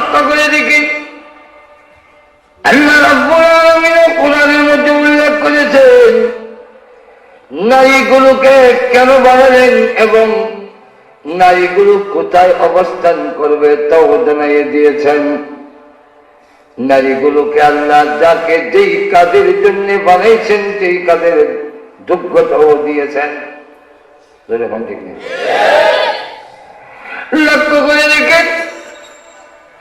লক্ষ্য করে দেখি আল্লাহ রাব্বুল আলামিন কোরআনের মধ্যে উল্লেখ করেছেন নারীগুলোকে কেন বানালেন এবং নারীগুলো কোথায় অবস্থান করবে তাও জানিয়ে দিয়েছেন। নারীগুলোকে আল্লাহ যাকে যেই কাজের জন্য বানাইছেন সেই কাজের যোগ্যতাও দিয়েছেন। লক্ষ্য করে দেখেন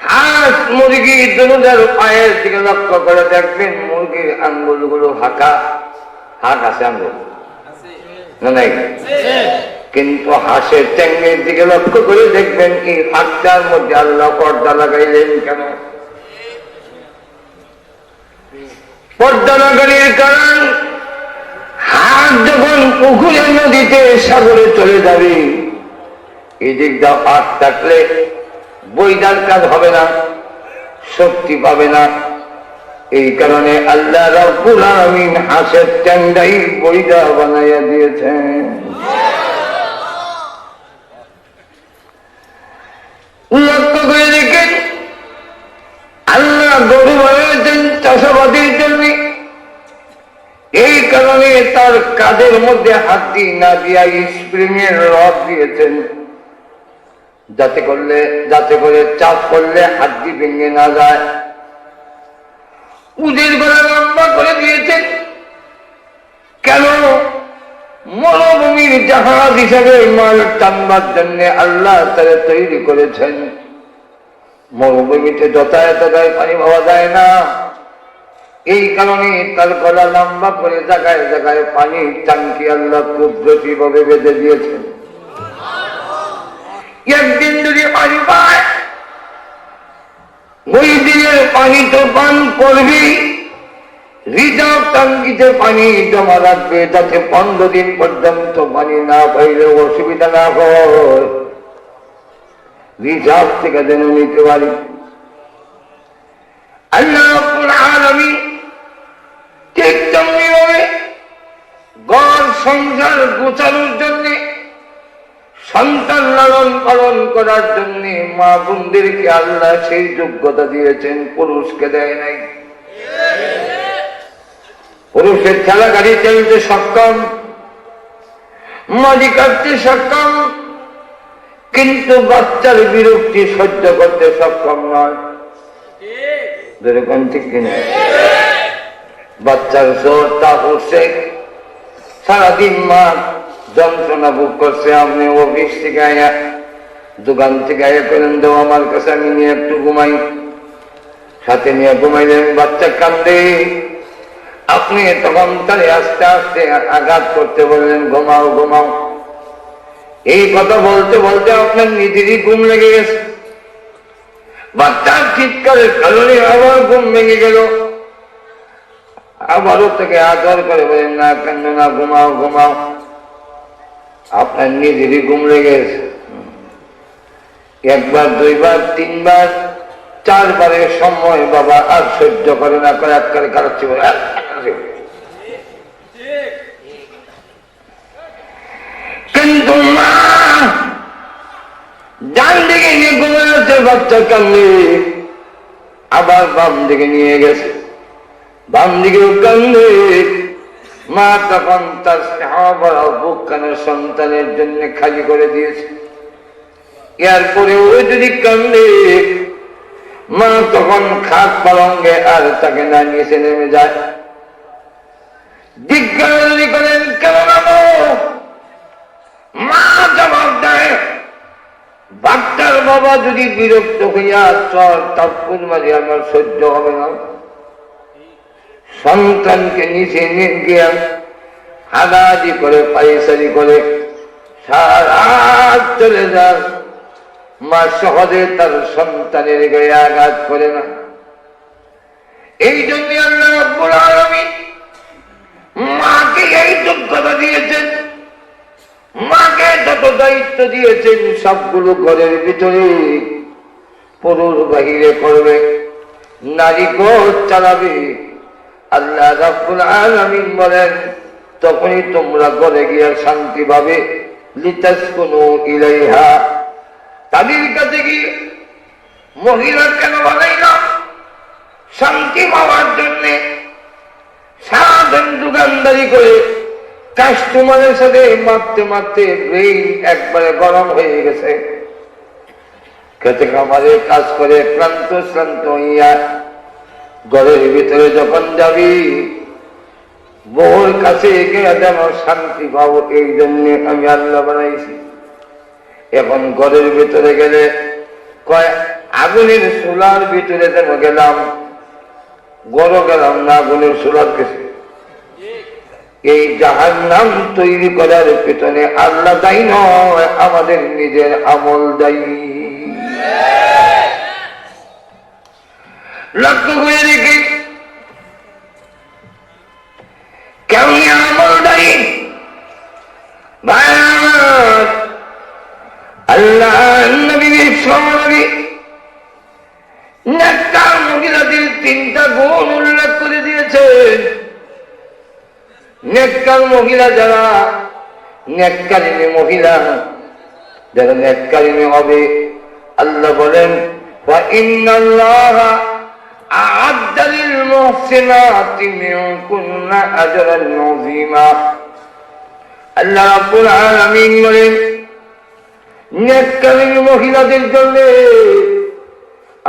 হাঁস মুরগি দুটার পায়ের দিকে লক্ষ্য করে দেখবেন মুরগির আঙ্গুলগুলো হাঁকা, হাঁক আছে আঙ্গুল না নাই, কিন্তু হাঁসের ঠ্যাঙ্গের দিকে লক্ষ্য করে দেখবেন এই ফাঁকটার মধ্যে আল্লাহ পর্দা লাগাইলেন কেন? পর্দা লাগানোর কারণ হাত যখন পুকুরে নদীতে সাগরে চলে যাবে এই দিকটা হাত থাকলে বইদার কাজ হবে না, শক্তি পাবে না। এই কারণে আল্লাহ রাব্বুল আলামিন হাঁসের ঠ্যাংটাই বইদা বানাইয়া দিয়েছেন। লক্ষ্য করে দেখেন আল্লাহ গরু বানিয়েছেন চাষাবাদের জন্য। এই কারণে তার কাঁধের মধ্যে হাড্ডি না দিয়া স্প্রিং এর রড দিয়েছেন, যাতে করে চাপ করলে হাড্ডি ভেঙে না যায়। উদের গলা লম্বা করে দিয়েছেন কেন? মরুভূমির জাহাজ হিসাবে মাল টানবার জন্য আল্লাহ তারা তৈরি করেছেন। মরুভূমিতে যথাযথ পানি পাওয়া যায় না, এই কারণে তার গলা লম্বা করে জায়গায় জায়গায় পানির টাঙ্কি আল্লাহ কুদরতি ভাবে বেঁধে দিয়েছেন। একদিন যদি পানি পায় ওই দিনের পানি তো পান করবি, রিজার্ভ টাঙ্কিতে পানি জমা রাখবে যাতে 15 দিন পর্যন্ত পানি না পাইলে অসুবিধা না হয়, রিজার্ভ থেকে যেন নিতে পারি। আল্লাহ রাব্বুল আলামিন ঠিক তেমনি ভাবে ঘর সংসার গোছানোর জন্য, সন্তান লালন পালন করার জন্য মা বোনদেরকে আল্লাহ সেই যোগ্যতা দিয়েছেন, পুরুষকে দেয় নাই। পুরুষের ঠেলা গাড়ি চালাতে সক্ষম, মাটি কাটতে সক্ষম, কিন্তু বাচ্চার বিরক্তি সহ্য করতে সক্ষম নয়। যেরকম ঠিক কিনা? বাচ্চার জোর তা করছে, সারাদিন মা যন্ত্রণা ভোগ করছে, আপনি অফিস থেকে আয়া দোকান থেকে আয়া করেন দেও আমার কাছে, আমি নিয়ে একটু ঘুমাই। সাথে নিয়ে ঘুমাইলেন, বাচ্চা কান্দে, আপনি তখন তারে আস্তে আস্তে আঘাত করতে বললেন ঘুমাও ঘুমাও। এই কথা বলতে বলতে আপনার নিজেরই ঘুম লেগে গেছে। বাচ্চার চিৎকারের কারণে আবার ঘুম ভেঙে গেল, আবারও থেকে আদর করে বলেন না কেন না, ঘুমাও ঘুমাও। আপনার নিজেরই ঘুম লেগে গেছে। একবার দুইবার তিনবার চারবারের সময় বাবা আর সহ্য করে না, করে একবারে কারাচ্ছি বলে কিন্তু মা ডান দিকে নিয়ে ঘুমাচ্ছে, বাচ্চা কান্দে, আবার বাম দিকে নিয়ে গেছে, বাম দিকেও কান্দে। মা তখন তার স্নেহভরা বুকখানা সন্তানের জন্য খালি করে দিয়েছে। এরপরে ওই যদি কান্দে, মা তখন খাট পালঙ্গে আর তাকে না নিয়েছে নেমে যায়। জিজ্ঞাসা যদি করেন কেন নামো, মা জবাব দেয় বাচ্চার বাবা যদি বিরক্ত হইয়া চর তাপুর মাঝে আমার সহ্য হবে না। সন্তানকে নিচে নিয়ে গিয়া হাগাহাগি করে পায়চারি করে সারা চলে যান, মা সহজে তার সন্তানের গায়ে আঘাত করে না। এই জন্য আল্লাহ রাব্বুল আলামিন মাকে এই যোগ্যতা দিয়েছেন, মাকে যত দায়িত্ব দিয়েছেন সবগুলো ঘরের ভিতরে পুরুষ বাহিরে করবে, নারী ঘর চালাবে। আল্লাহ রাব্বুল আলামিন বলেন তখনই তোমরা ঘরে গিয়ে শান্তি পাবে, লিতাসকুনু ইলাইহা, তাদের কাছে গিয়ে মহিলা কেন বানাইলাম? শান্তি পাওয়ার জন্যে। সারাদিন দোকানদারি করে কাস্টমারের সাথে মারতে মারতে ব্রেইন একবারে গরম হয়ে গেছে। খেতে খামারে কাজ করে ক্লান্ত শ্রান্ত হইয়া ঘরের ভিতরে যখন যাবি, বউর কাছে গিয়ে যেন শান্তি পাবো, এই জন্যে আমি আল্লাহ বানাইছি। এখন ঘরের ভিতরে গেলে কয় আগুনের চুলার ভিতরে যেন গেলাম, গরম গেলাম না আগুনের চুলার কাছে। এই জাহান্নাম তৈরি করার পেছনে আল্লাহ দায়ী নয়, আমাদের নিজের আমল দায়ী। লক্ষ্য করে দেখি কেমন আমল দায়ী। আল্লাহ নবী বিশ্বনবী নেককার মহিলাদের 3টা গুণ উল্লেখ করে দিয়েছেন। নেককার মহিলা যারা, নেককারিনী মহিলা যারা নেককারিনী হবে, আল্লাহ বলেন ওয়াইন্নাল্লাহা আ'আদ্দা লিল মুহসিনাতি মিনকুন্না আজরান আযীমা। আল্লাহ রাব্বুল আলামিন বলেন নেককারিনী মহিলাদের জন্য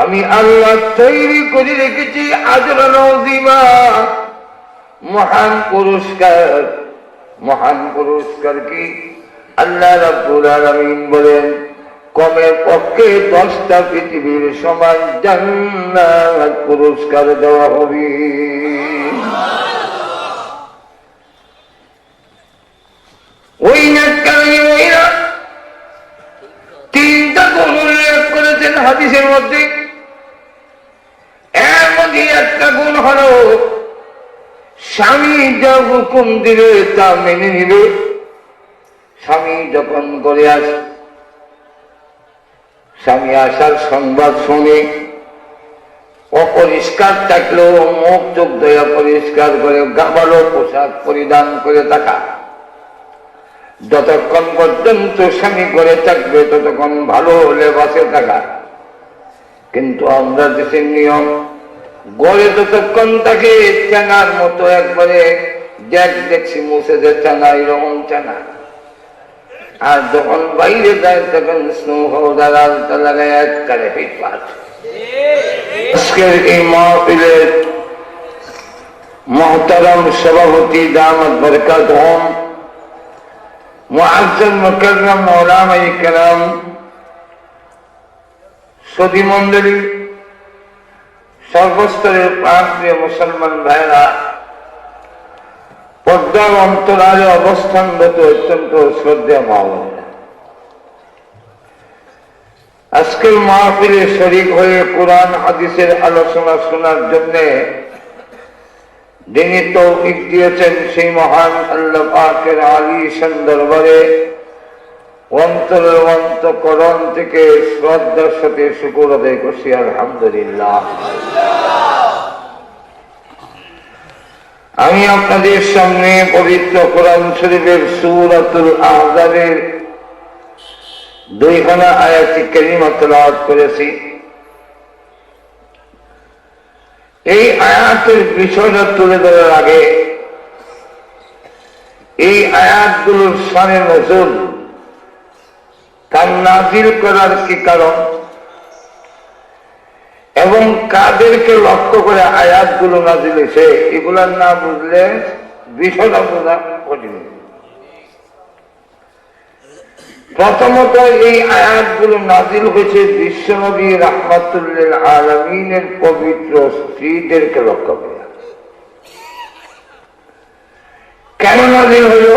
আমি আল্লাহ তৈরি করে রেখেছি আজরান আযীমা, মহান পুরস্কার। মহান পুরস্কার কি? আল্লাহ রাব্বুল আলামিন বলেন কমের পক্ষে 10টা পৃথিবীর সমান জান্নাত পুরস্কার দেওয়া হবে। ওই নেককারিনী মহিলা 3টা গুণ উল্লেখ করেছেন হাদিসের মধ্যে। এর মধ্যে একটা গুণ হলো স্বামী যা হুকুম দিলে তা মেনে নিবে। স্বামী যখন করে আসে, স্বামী আসার সংবাদ শুনে অপরিষ্কার থাকলেও মুখ চোখ ধোয়া পরিষ্কার করে গাবালো পোশাক পরিধান করে থাকা। যতক্ষণ পর্যন্ত স্বামী করে থাকবে ততক্ষণ ভালো লেবাসে থাকা। কিন্তু আমরা দেশের নিয়ম, গড়ে যতক্ষণ থাকে চানার মতো একবারে দেখছি মুছে যে চানা, এরকম চানা। আর যখন বাইরে যায় তখন স্নো পাউডার আলতা লাগায় একবারে ফিটফাট। আজকের এই মাহফিলের মুহতারাম সভাপতি দামাত বরকাতুহুম মুআজ্জাম মুকাররম উলামায়ে কেরাম, সুধী মণ্ডলী, সর্বস্তরের প্রান্তীয় মুসলমান ভাইরা, পর্দার অন্তরালে অবস্থানরত অত্যন্ত শ্রদ্ধেয় মা বোনেরা, আজকের মাহফিলে শরীক হয়ে কোরআন হাদিসের আলোচনা শোনার জন্য যিনি তৌফিক দিয়েছেন সেই মহান আল্লাহ পাকের আলিশান দরবারে অন্তরের অন্তঃকরণ থেকে শ্রদ্ধার সাথে শুকর আদায় করছি আলহামদুলিল্লাহ। আমি আপনাদের সামনে পবিত্র কোরআন শরীফের সূরাতুল আহজাবের 2খানা আয়াতে কারিমা তেলাওয়াত করেছি। এই আয়াতের বিষয়টা তুলে ধরার আগে এই আয়াতগুলোর শানে নজুল, তার নাজিল করার কি কারণ এবং কাদেরকে লক্ষ্য করে আয়াতগুলো নাজিল হয়েছে, এগুলা না বুঝলে বিষয়টা বোঝা কঠিন। প্রথমত এই আয়াতগুলো নাজিল হয়েছে বিশ্বনবী রাহমাতুল লিল আলামিনের পবিত্র স্ত্রীদেরকে লক্ষ্য করে। কেন নাজিল হইল?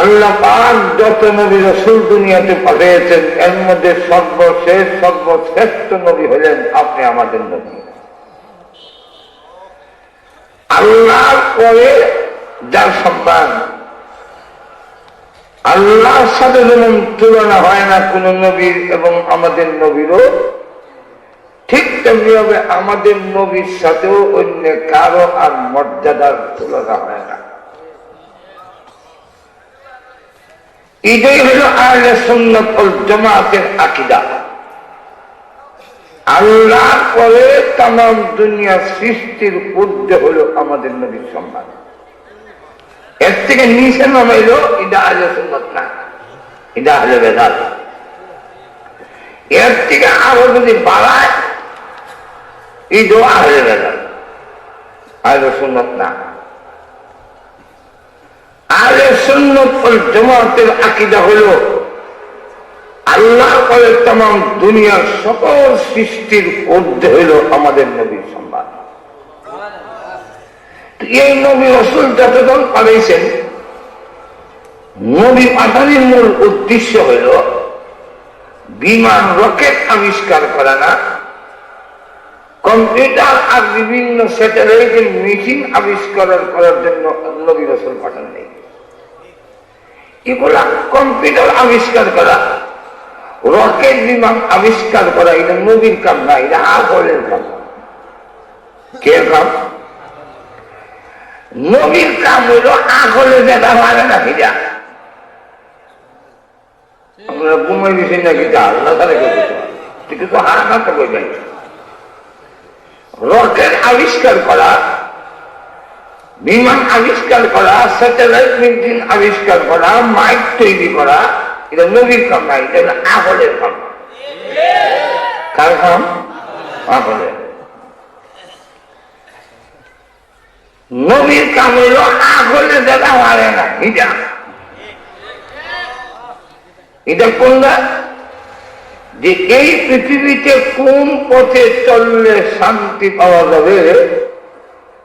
আল্লাহ পাক যত নবী রাসূল দুনিয়াতে পাঠিয়েছেন এর মধ্যে সর্বশ্রেষ্ঠ নবী হলেন আপনি আমাদের নবী। আল্লাহর পরে যার সম্মান, আল্লাহর সাথে যেমন তুলনা হয় না কোন নবীর এবং আমাদের নবীরও, ঠিক তেমনি হবে আমাদের নবীর সাথেও অন্য কারো আর মর্যাদার তুলনা হয় না। এটাই হলো আহলে সুন্নাত ওয়াল জামাতের আকীদা। আল্লাহ পরে তাম দুনিয়া সৃষ্টির ঊর্ধ্বে হলো আমাদের নবীর সম্মান। এর থেকে নিচে নামাইল এটা আহলে সুন্নাত না, এটা আহলে বেদাত। এর থেকে আরো যদি বাড়ায় এটাও আহলে বেদাত, আহলে সুন্নাত না। আহলে সুন্নাত ওয়াল জামাতের আকীদা হলো আল্লাহ পরে তাম দুনিয়ার সকল সৃষ্টির ঊর্ধ্বে হইল আমাদের নবীর সম্মান। এই নবী রাসূল যতজন পাঠাইছেন, নবী পাঠানোর মূল উদ্দেশ্য হইল বিমান রকেট আবিষ্কার করা না, কম্পিউটার আর বিভিন্ন স্যাটেলাইটের মেশিন আবিষ্কার করার জন্য নবী রাসূল পাঠান নেই। এগুলা কম্পিউটার আবিষ্কার করা, রকেট বিমান আবিষ্কার করা, এটা নবীর কাম না, এটা আকলের কাম। কে কাম? নবীর কাম হইল আকলে যেটা পারে না সেটা। আপনারা ঘুমাই দিচ্ছেন নাকি? আল্লাহ তারা ঠিক তো হার না তো কই যাই। রকেট আবিষ্কার করা, বিমান আবিষ্কার করা, স্যাটেলাইট মেশিন আবিষ্কার করা, মাইক তৈরি করা, এটা নবীর কাম না, এটা হলো আকলের কাম। কার কাম? আকলের। নবীর কাম হইল আকলে যেটা পারে না এটা। এটা কোনটা? যে এই পৃথিবীতে কোন পথে চললে শান্তি পাওয়া যাবে,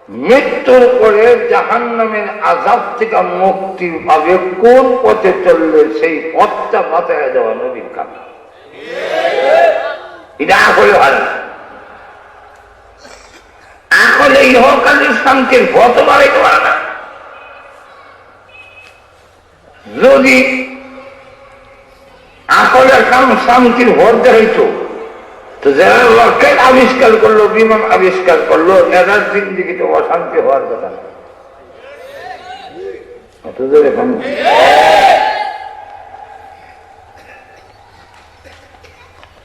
মৃত্যুর পরে জাহান্নামের আযাব থেকে মুক্তি পাবে, কোন পথে চললে সেই পথটা বাঁচায় দেওয়া নবীর কাম। এটা আকলে হয় না। আকলে ইহকালের শান্তির পথ বাড়াইতে পারে না। যদি আকলের কাম শান্তির ভর দেখাইতো, তো যারা রকেট আবিষ্কার করলো, বিমান আবিষ্কার করলো, এরা জিন্দিগিতে অশান্তি হওয়ার কথা না।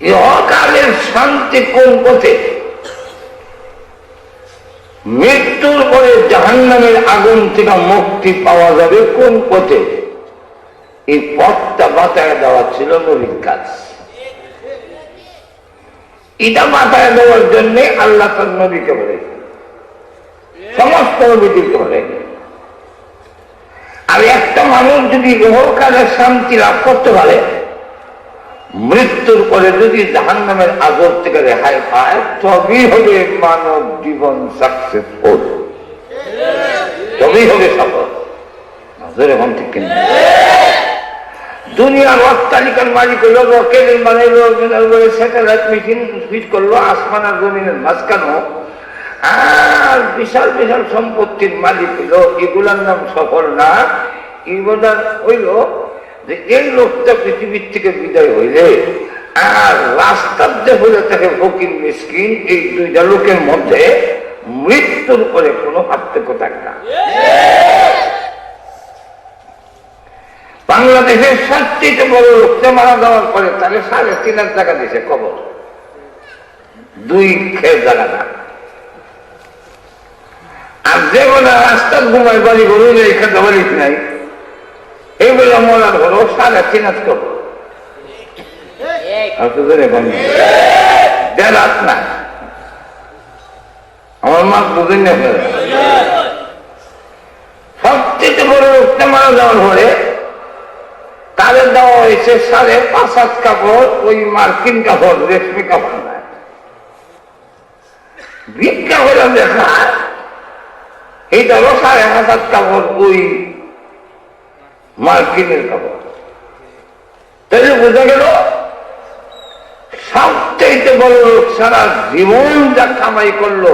ইহকালের শান্তি কোন পথে, মৃত্যুর পরে জাহান্নামের আগুন থেকে মুক্তি পাওয়া যাবে কোন পথে, এই পথটা বাঁচায় দেওয়া ছিল নবীর কাজ। এটা বাঁচায় দেওয়ার জন্য আল্লাহ তার নবীকে বলে, সমস্ত নবীদেরকে বলে। আর একটা মানুষ যদি ইহকালের শান্তি লাভ করতে পারে, মৃত্যুর পরে যদি জাহান্নামের আযাব থেকে রেহাই পায়, তবেই হবে মানব জীবন সাকসেসফুল, তবেই হবে সফল। এখন ঠিক কিনা? দুনিয়ার অট্টালিকার মালিক হলো, রকেটের বানাইলো, স্যাটেলাইট মেশিন ফিট করলো আসমান আর জমিনের মাঝখানো, আর বিশাল বিশাল সম্পত্তির মালিক হইলো, এগুলার নাম সফল না। এগুলার হইল যে এই লোকটা পৃথিবীর থেকে বিদায় হইলে আর রাস্তার যে হইলে তাকে ফকির মিসকিন, এই দুইটা লোকের মধ্যে মৃত্যুর পরে কোনো পার্থক্য থাকে না। বাংলাদেশের সবচেয়ে বড় লোকটা মারা যাওয়ার পরে তাহলে 3.5 টাকা দিয়েছে কবর, 2 খের জায়গা না। আর যেগুলো রাস্তার ঘুমায় বাড়ি ঘর এখানে বাড়ি নাই, এইগুলো মরার ঘর 3.5 কবর। রাত না, আমার মা বুঝেন না। সবচেয়ে বড় লোকটা মারা যাওয়ার পরে তাদের দেওয়া হয়েছে 5.5 কাপড়, ওই মার্কিন কাপড়, রেশমি কাপড় নাই। ভিক্ষা হলে দেখা এইটা 1.5 কাপড়, ওই মার্কিনের কাপড়। তাহলে বোঝা গেল সবচেয়ে বড় লোক সারা জীবন যা কামাই করলো,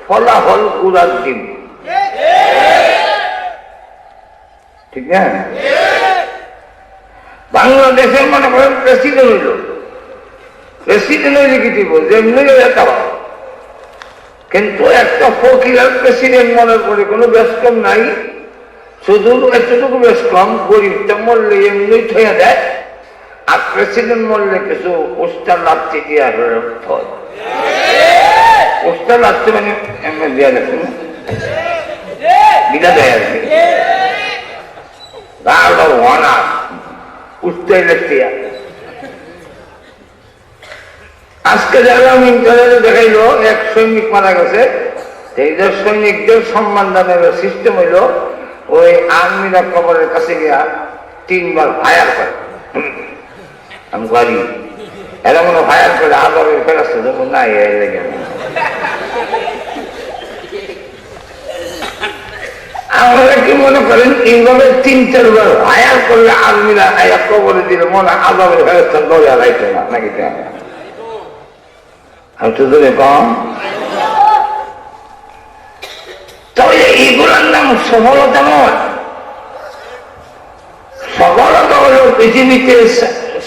ফলাফল উড়ার দিন। ঠিক না? বাংলাদেশের মনে করেন প্রেসিডেন্ট হইল, প্রেসিডেন্ট হইলে কি দিব, যেমনি কিন্তু একটা ফকিরের প্রেসিডেন্ট মনে করে কোনো বেশকম নাই, শুধু এতটুকু বেশকম, গরিবটা মরলে এমনি থইয়া দেয়, আর প্রেসিডেন্ট মরলে কিছু পোস্টার লাচ্ছি দিয়ে পোস্টার লাগছে মানে দেওয়া যাচ্ছে না বিনা দেয় আর কি আজকে দেখলাম ইন্টারনেটে দেখাইলো এক সৈনিক মারা গেছে, এই যে সৈনিকদের সম্মান দানের সিস্টেম হইল ওই আর্মিরা কবরের কাছে গিয়া 3 বার ফায়ার করে। আমি বাড়ি এরা মনে ফায়ার করে আদরের ফেরাচ্ছে যখন নাই আপনারা কি মনে করেন এইভাবে 3-4 বার ফায়ার করলে আর্মিরা আয়া কবরে দিলে মনে আদরের ফেরাচ্ছে দয়া লাইতে না নাকি? আমি তো ধরে কম তাহলে এইগুলোর নাম সফলতা নয়। সফলতা হল পৃথিবীতে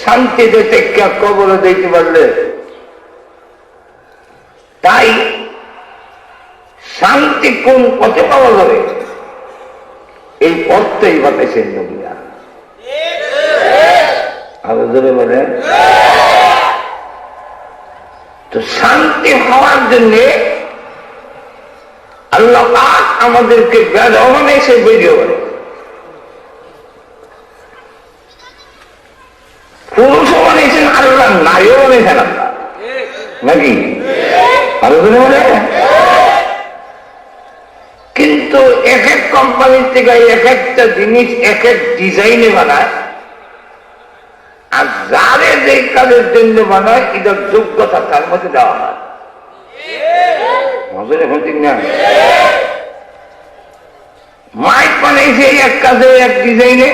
শান্তিতে টেক্কা কবরে দিতে পারলে। তাই শান্তি কোন পথে পাওয়া যাবে এই পথটাই বাতাইছেন নবীরা। আরো ধরে বলে তো শান্তি হওয়ার জন্যে আল্লাহ পাক আমাদেরকে বেদনে এসে বেরিয়ে বলে। পুরুষও বানিয়েছেন আল্লাহ, নারীও বানিয়েছেন আল্লাহ নাকি? আরো বলে কিন্তু এক এক কোম্পানির থেকে এক একটা জিনিস এক এক ডিজাইনে বানায়, আর যারে যে কাজের জন্য বানায় এটার যোগ্যতা তার মধ্যে দেওয়া হয়। এখন ঠিক না? মাইক বানাইছে এক কাজে এক ডিজাইনে,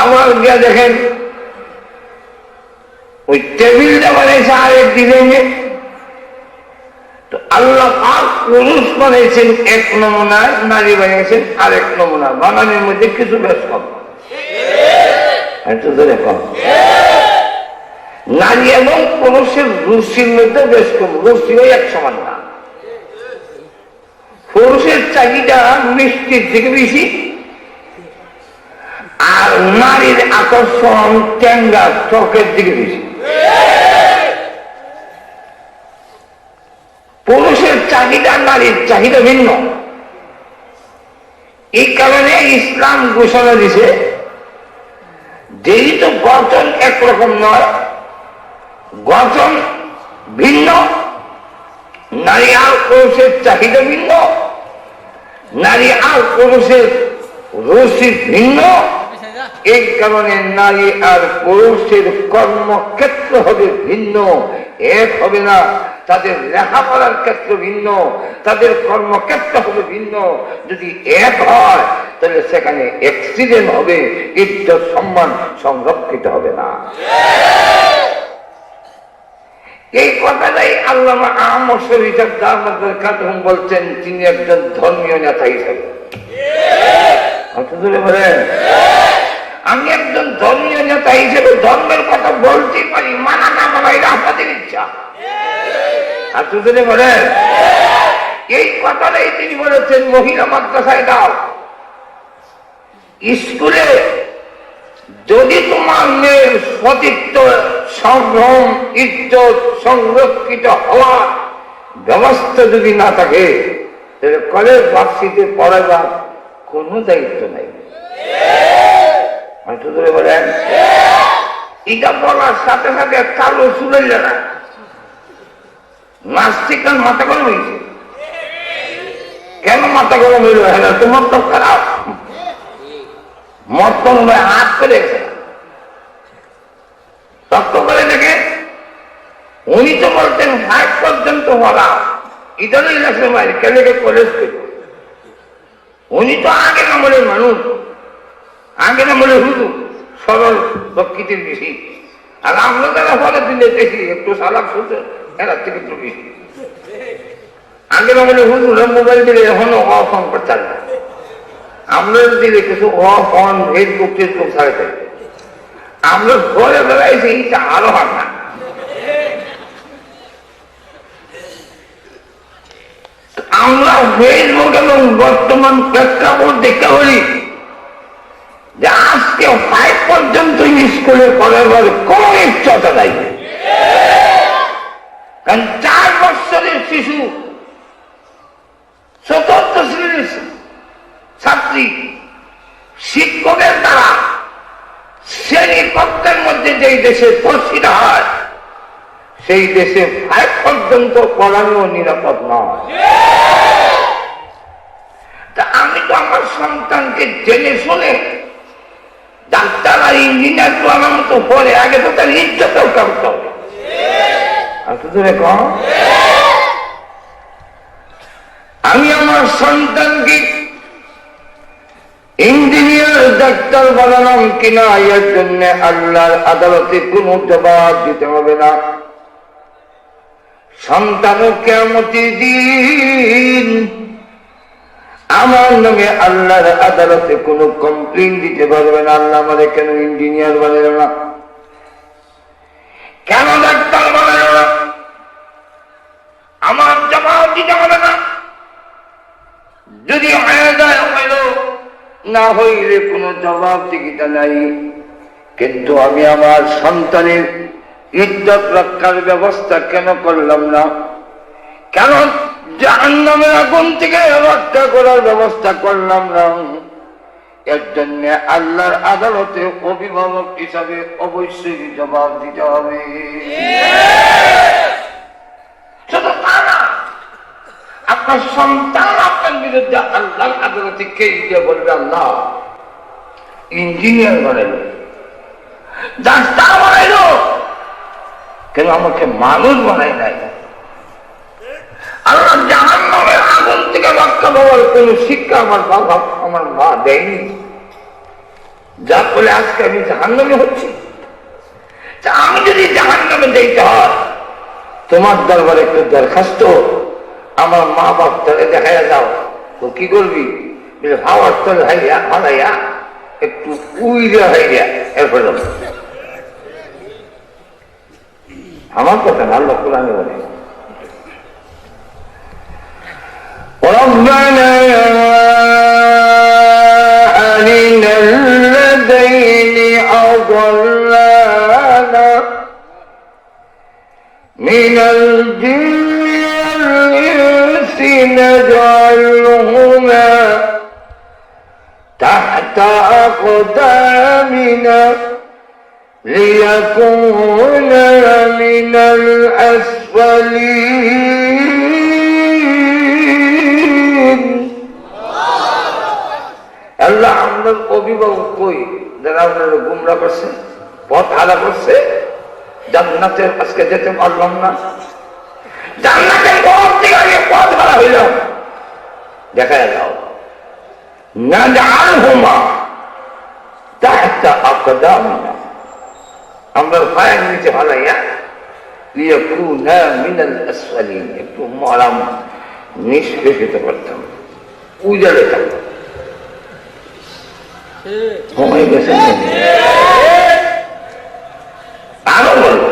আবার গিয়া দেখেন ওই টেবিলটা বানাইছে আর এক ডিজাইনে। তো আল্লাহ পাক পুরুষ বানাইছেন এক নমুনায়, নারী বানিয়েছেন আর এক নমুনা, বানানোর মধ্যে কিছু বেশ কম। নারী এবং পুরুষের রুচির মধ্যে বেশ কম, রুচিও এক সমান না। পুরুষের চাহিদা মিষ্টির দিকে বেশি, আর নারীর আকর্ষণ ট্যাঙ্গা চকের দিকে বেশি। পুরুষের চাহিদা নারীর চাহিদা ভিন্ন। এই কারণে ইসলাম ঘোষণা দিছে যেহেতু গঠন একরকম নয়, গঠন ভিন্ন, নারী আর পুরুষের চাহিদা ভিন্ন, নারী আর পুরুষের রুচি ভিন্ন। এই কারণে নারী আর পুরুষের কর্মক্ষেত্র হবে ভিন্ন, এক হবে না। তাদের লেখাপড়ার ক্ষেত্র ভিন্ন, তাদের কর্মক্ষেত্র হবে ভিন্ন। যদি এক হয় তাহলে সেখানে অ্যাক্সিডেন্ট হবে, ইজ্জত সম্মান সংরক্ষিত হবে না। এই কথাটাই আল্লামা আহমদ শরীফ দামাতুল খাতুন বলছেন, তিনি একজন ধর্মীয় নেতা হিসেবে। বলেন আমি একজন ধর্মীয় নেতা হিসেবে ধর্মের কথা বলতে পারি, মানা না মানা এটা আপনাদের ইচ্ছা। আর সুতরাং বলেন এই কথাটাই তিনি বলেছেন, মহিলা মাদ্রাসায় দাও, স্কুলে যদি তোমার মেয়ের সতীত্ব সম্ভ্রম ইজ্জত সংরক্ষিত হওয়ার ব্যবস্থা যদি না থাকে তাহলে কলেজ ভার্সিটিতে পড়াবার কোনো দায়িত্ব নাই। বলেন এটা বলার সাথে সাথে কালো চুলে না নাস্তিকার মাথা গরম হয়েছে। কেন মাথা গরম হইল? হ্যাঁ তোমার তো খারাপ মত হাত করে তত্ত্ব করে দেখে উনি তো বলতেন 5 পর্যন্ত বলা ইদানি লাগছে বাইরে কেলেকে কলেজ করব। উনি তো আগের আমলের মানুষ, আগের আমলে হুজু সরল প্রকৃতির বেশি, আর আমরা যারা ফলে দিলে দেখি একটু সালাক শুনতে এরা থেকে একটু বেশি। আগের আমলে হুজুরা মোবাইল দিলে এখনো ফোন করতে না, আমরা দিলে কিছু ফোন ফেসবুক টেসবুক ছাড়াতে আমরা ঘরে বেড়াইছি, এটা আরো হয় না। আমরা ফেসবুক এবং বর্তমান প্রেক্ষাপট দেখতে পারি যে আজকে 5 পর্যন্ত স্কুলে পড়াবার কোন ইচ্ছাটা নাই। যেই দেশে ধর্ষিত হয় সেই দেশে 5 পর্যন্ত পড়ানো নিরাপদ নয়। তা আমি তো আমার সন্তানকে জেনে শুনে ডাক্তার আর ইঞ্জিনিয়ার পড়ানোর মতো পরে আগে তো তার ইজ্জতও করতে হবে। আমি আমার সন্তানকে ইঞ্জিনিয়ার ডাক্তার বানালাম কিনা এর জন্য আল্লাহর আদালতে কোনো জবাব দিতে হবে না। সন্তানও কিয়ামতের দিন আমার নামে আল্লাহর আদালতে কোনো কমপ্লেইন দিতে পারবে না, আল্লাহ আমাদের কেন ইঞ্জিনিয়ার বানাল না, কেন ডাক্তার বানাল না, আমার জবাব দিতে হবে না। যদি আয়াদায় হইল না হইলে কোনো জবাব দিতে নাই। কিন্তু আমি আমার সন্তানের ইজ্জত রক্ষার ব্যবস্থা কেন করলাম না, কেন জাহান্নামের আগুন থেকে রক্ষা করার ব্যবস্থা করলাম না? এর জন্য আল্লাহর আদালতে অভিভাবক হিসাবে অবশ্যই জবাব দিতে হবে। শুধু তা না, আপনার সন্তান আপনার বিরুদ্ধে আল্লাহর আদালতে কে গিয়ে বলবে আল্লাহ ইঞ্জিনিয়ার বানাইল, ডাক্তার বানাইল, কেন আমাকে মানুষ বানাই নাই? আল্লাহ জাহান্নামের আগুন থেকে রক্ষা পাওয়ার কোন শিক্ষা আমার বাবা আমার মা দেয়নি, যার ফলে আজকে আমি জাহান্নামে হচ্ছি। আমি যদি জাহান্নামে যেতে হয়, তোমার দরবারে একটু দরখাস্ত, আমার মা বাপ তলে দেখাইয়া যাও, তো কি করবি? হাওয়ার তলে হালাইয়া একটু উইরা হইয়া এরপরে আমার কথা না, আল্লাহ কোরআনে বলে ربنا أرنا الذين أضلانا من الجن والإنس نجعلهما تحت أقدامنا ليكونا من الأسفلين। আল্লাহ আমাদের অভিভাবক কই যারা আপনারা গুমরা করছে, পথ হারা করছে, জান্নাতে আজকে যেতে পারলাম না, জান্নাতের পথ থেকে পথ হারা হইল, দেখা যাও না জাআলহুমা তাহতা আকদামিনা, আমরা পায়ের নিচে হালাইয়া লিয়াকুনা মিনাল আসফালিন, একটু মরাম নিষ্পেষিত করতাম, উজাড়ে থাকতাম। হয়ে গেছে আরো বলবো,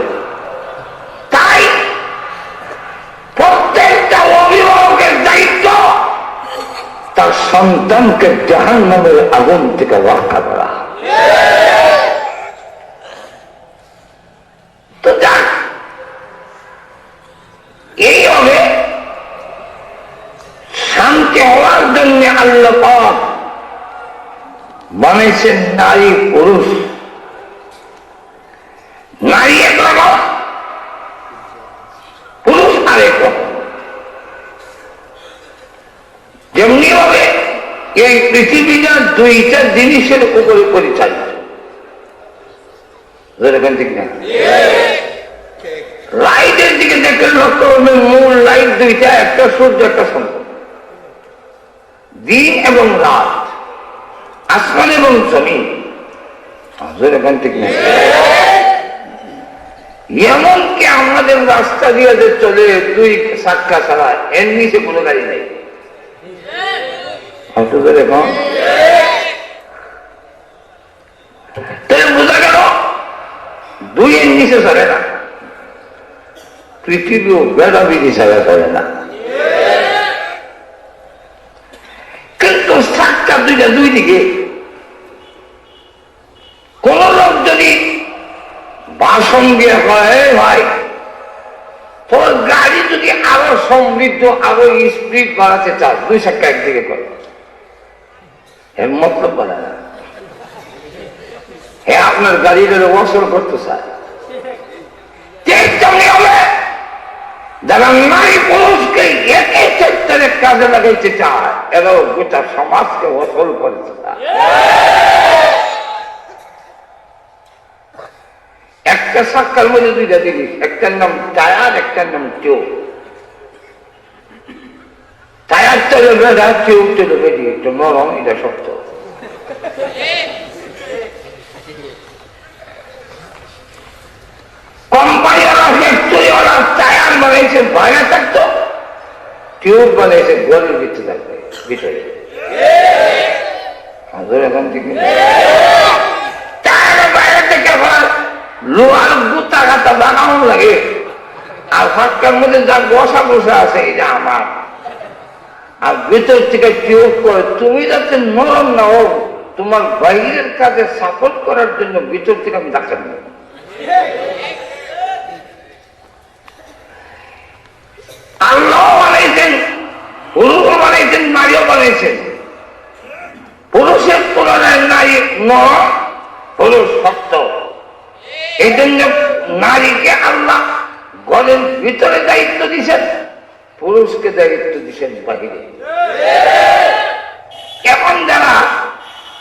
তাই প্রত্যেকটা অভিভাবকের দায়িত্ব তার সন্তানকে জাহান্নামের আগুন থেকে রক্ষা করা। তো যাক, এইভাবে শান্তি হওয়ার জন্য আল্লাহ পাক বানাইছেন নারী পুরুষ। নারী একরকম, পুরুষ আরেক রকম। যেমনি ভাবে এই পৃথিবীটা দুইটা জিনিসের উপরে পরিচালিত, ঠিক না? লাইটের দিকে দেখে লক্ষ্য করবেন, মূল লাইট দুইটা, একটা সূর্য একটা চন্দ্র, দিন এবং রাত, আসমান এবং জমিন, ঠিক না? এমনকি আমাদের রাস্তা দিয়ে যে চলে দুই চাক্কা ছাড়া, এর নিচে কোনো গাড়ি নেই। বোঝা গেল দুইয়ের নিচে চলে না, পৃথিবীও বেড়া বিধি ছাড়া চলে না। কিন্তু চাক্কা দুইটা দুই দিকে, কোন লোক যদি ভাষণ দিয়ে হয় ভাই তোর গাড়ি যদি আরো সমৃদ্ধ আরো স্পিড বাড়াতে চাস, দুই চাক্কা একদিকে করে, এর মতলব বলে না, হে আপনার গাড়িটার ওসল করতে চায়। ঠিক তেমনি হবে যারা নারী পুরুষকে একই ক্ষেত্রে কাজে লাগাইতে চায়, এরাও গোটা সমাজকে ওসল করেছে। একটা সাক্কার মধ্যে দুইটা জিনিস, একটার নাম টায়ার, একটার নাম টিউব। টায়ার চলে বেড়া, টিউব চলে বেড়ি, একটু নরম, এটা শক্ত। কোম্পানিওয়ালা ফ্যাক্টরিওয়ালা টায়ার বানাইছে বাইরে থাকতো, টিউব বানাইছে ঘরের ভিতরে থাকবে, ভিতরে। এখন ঠিক টায়ারের বাইরে থেকে লোহার গুতা গাতা বানানো লাগে, আর ফাঁকার মধ্যে যা বসা বসা আছে এটা আমার, আর ভিতর থেকে টিউব করে তুমি যাতে নরম না হো, তোমার বাইরের কাজে সাপোর্ট করার জন্য ভিতর থেকে আমি ডাক্তার নেব। আল্লাহ বানাইছেন, পুরুষও বানাইছেন, নারীও বানাইছেন। পুরুষের তুলনায় নারী নরম, পুরুষ শক্ত। এই জন্য নারীকে আল্লাহ ঘরের ভিতরে দায়িত্ব দিচ্ছেন, পুরুষকে দায়িত্ব দিচ্ছেন বাহিরে। এখন যারা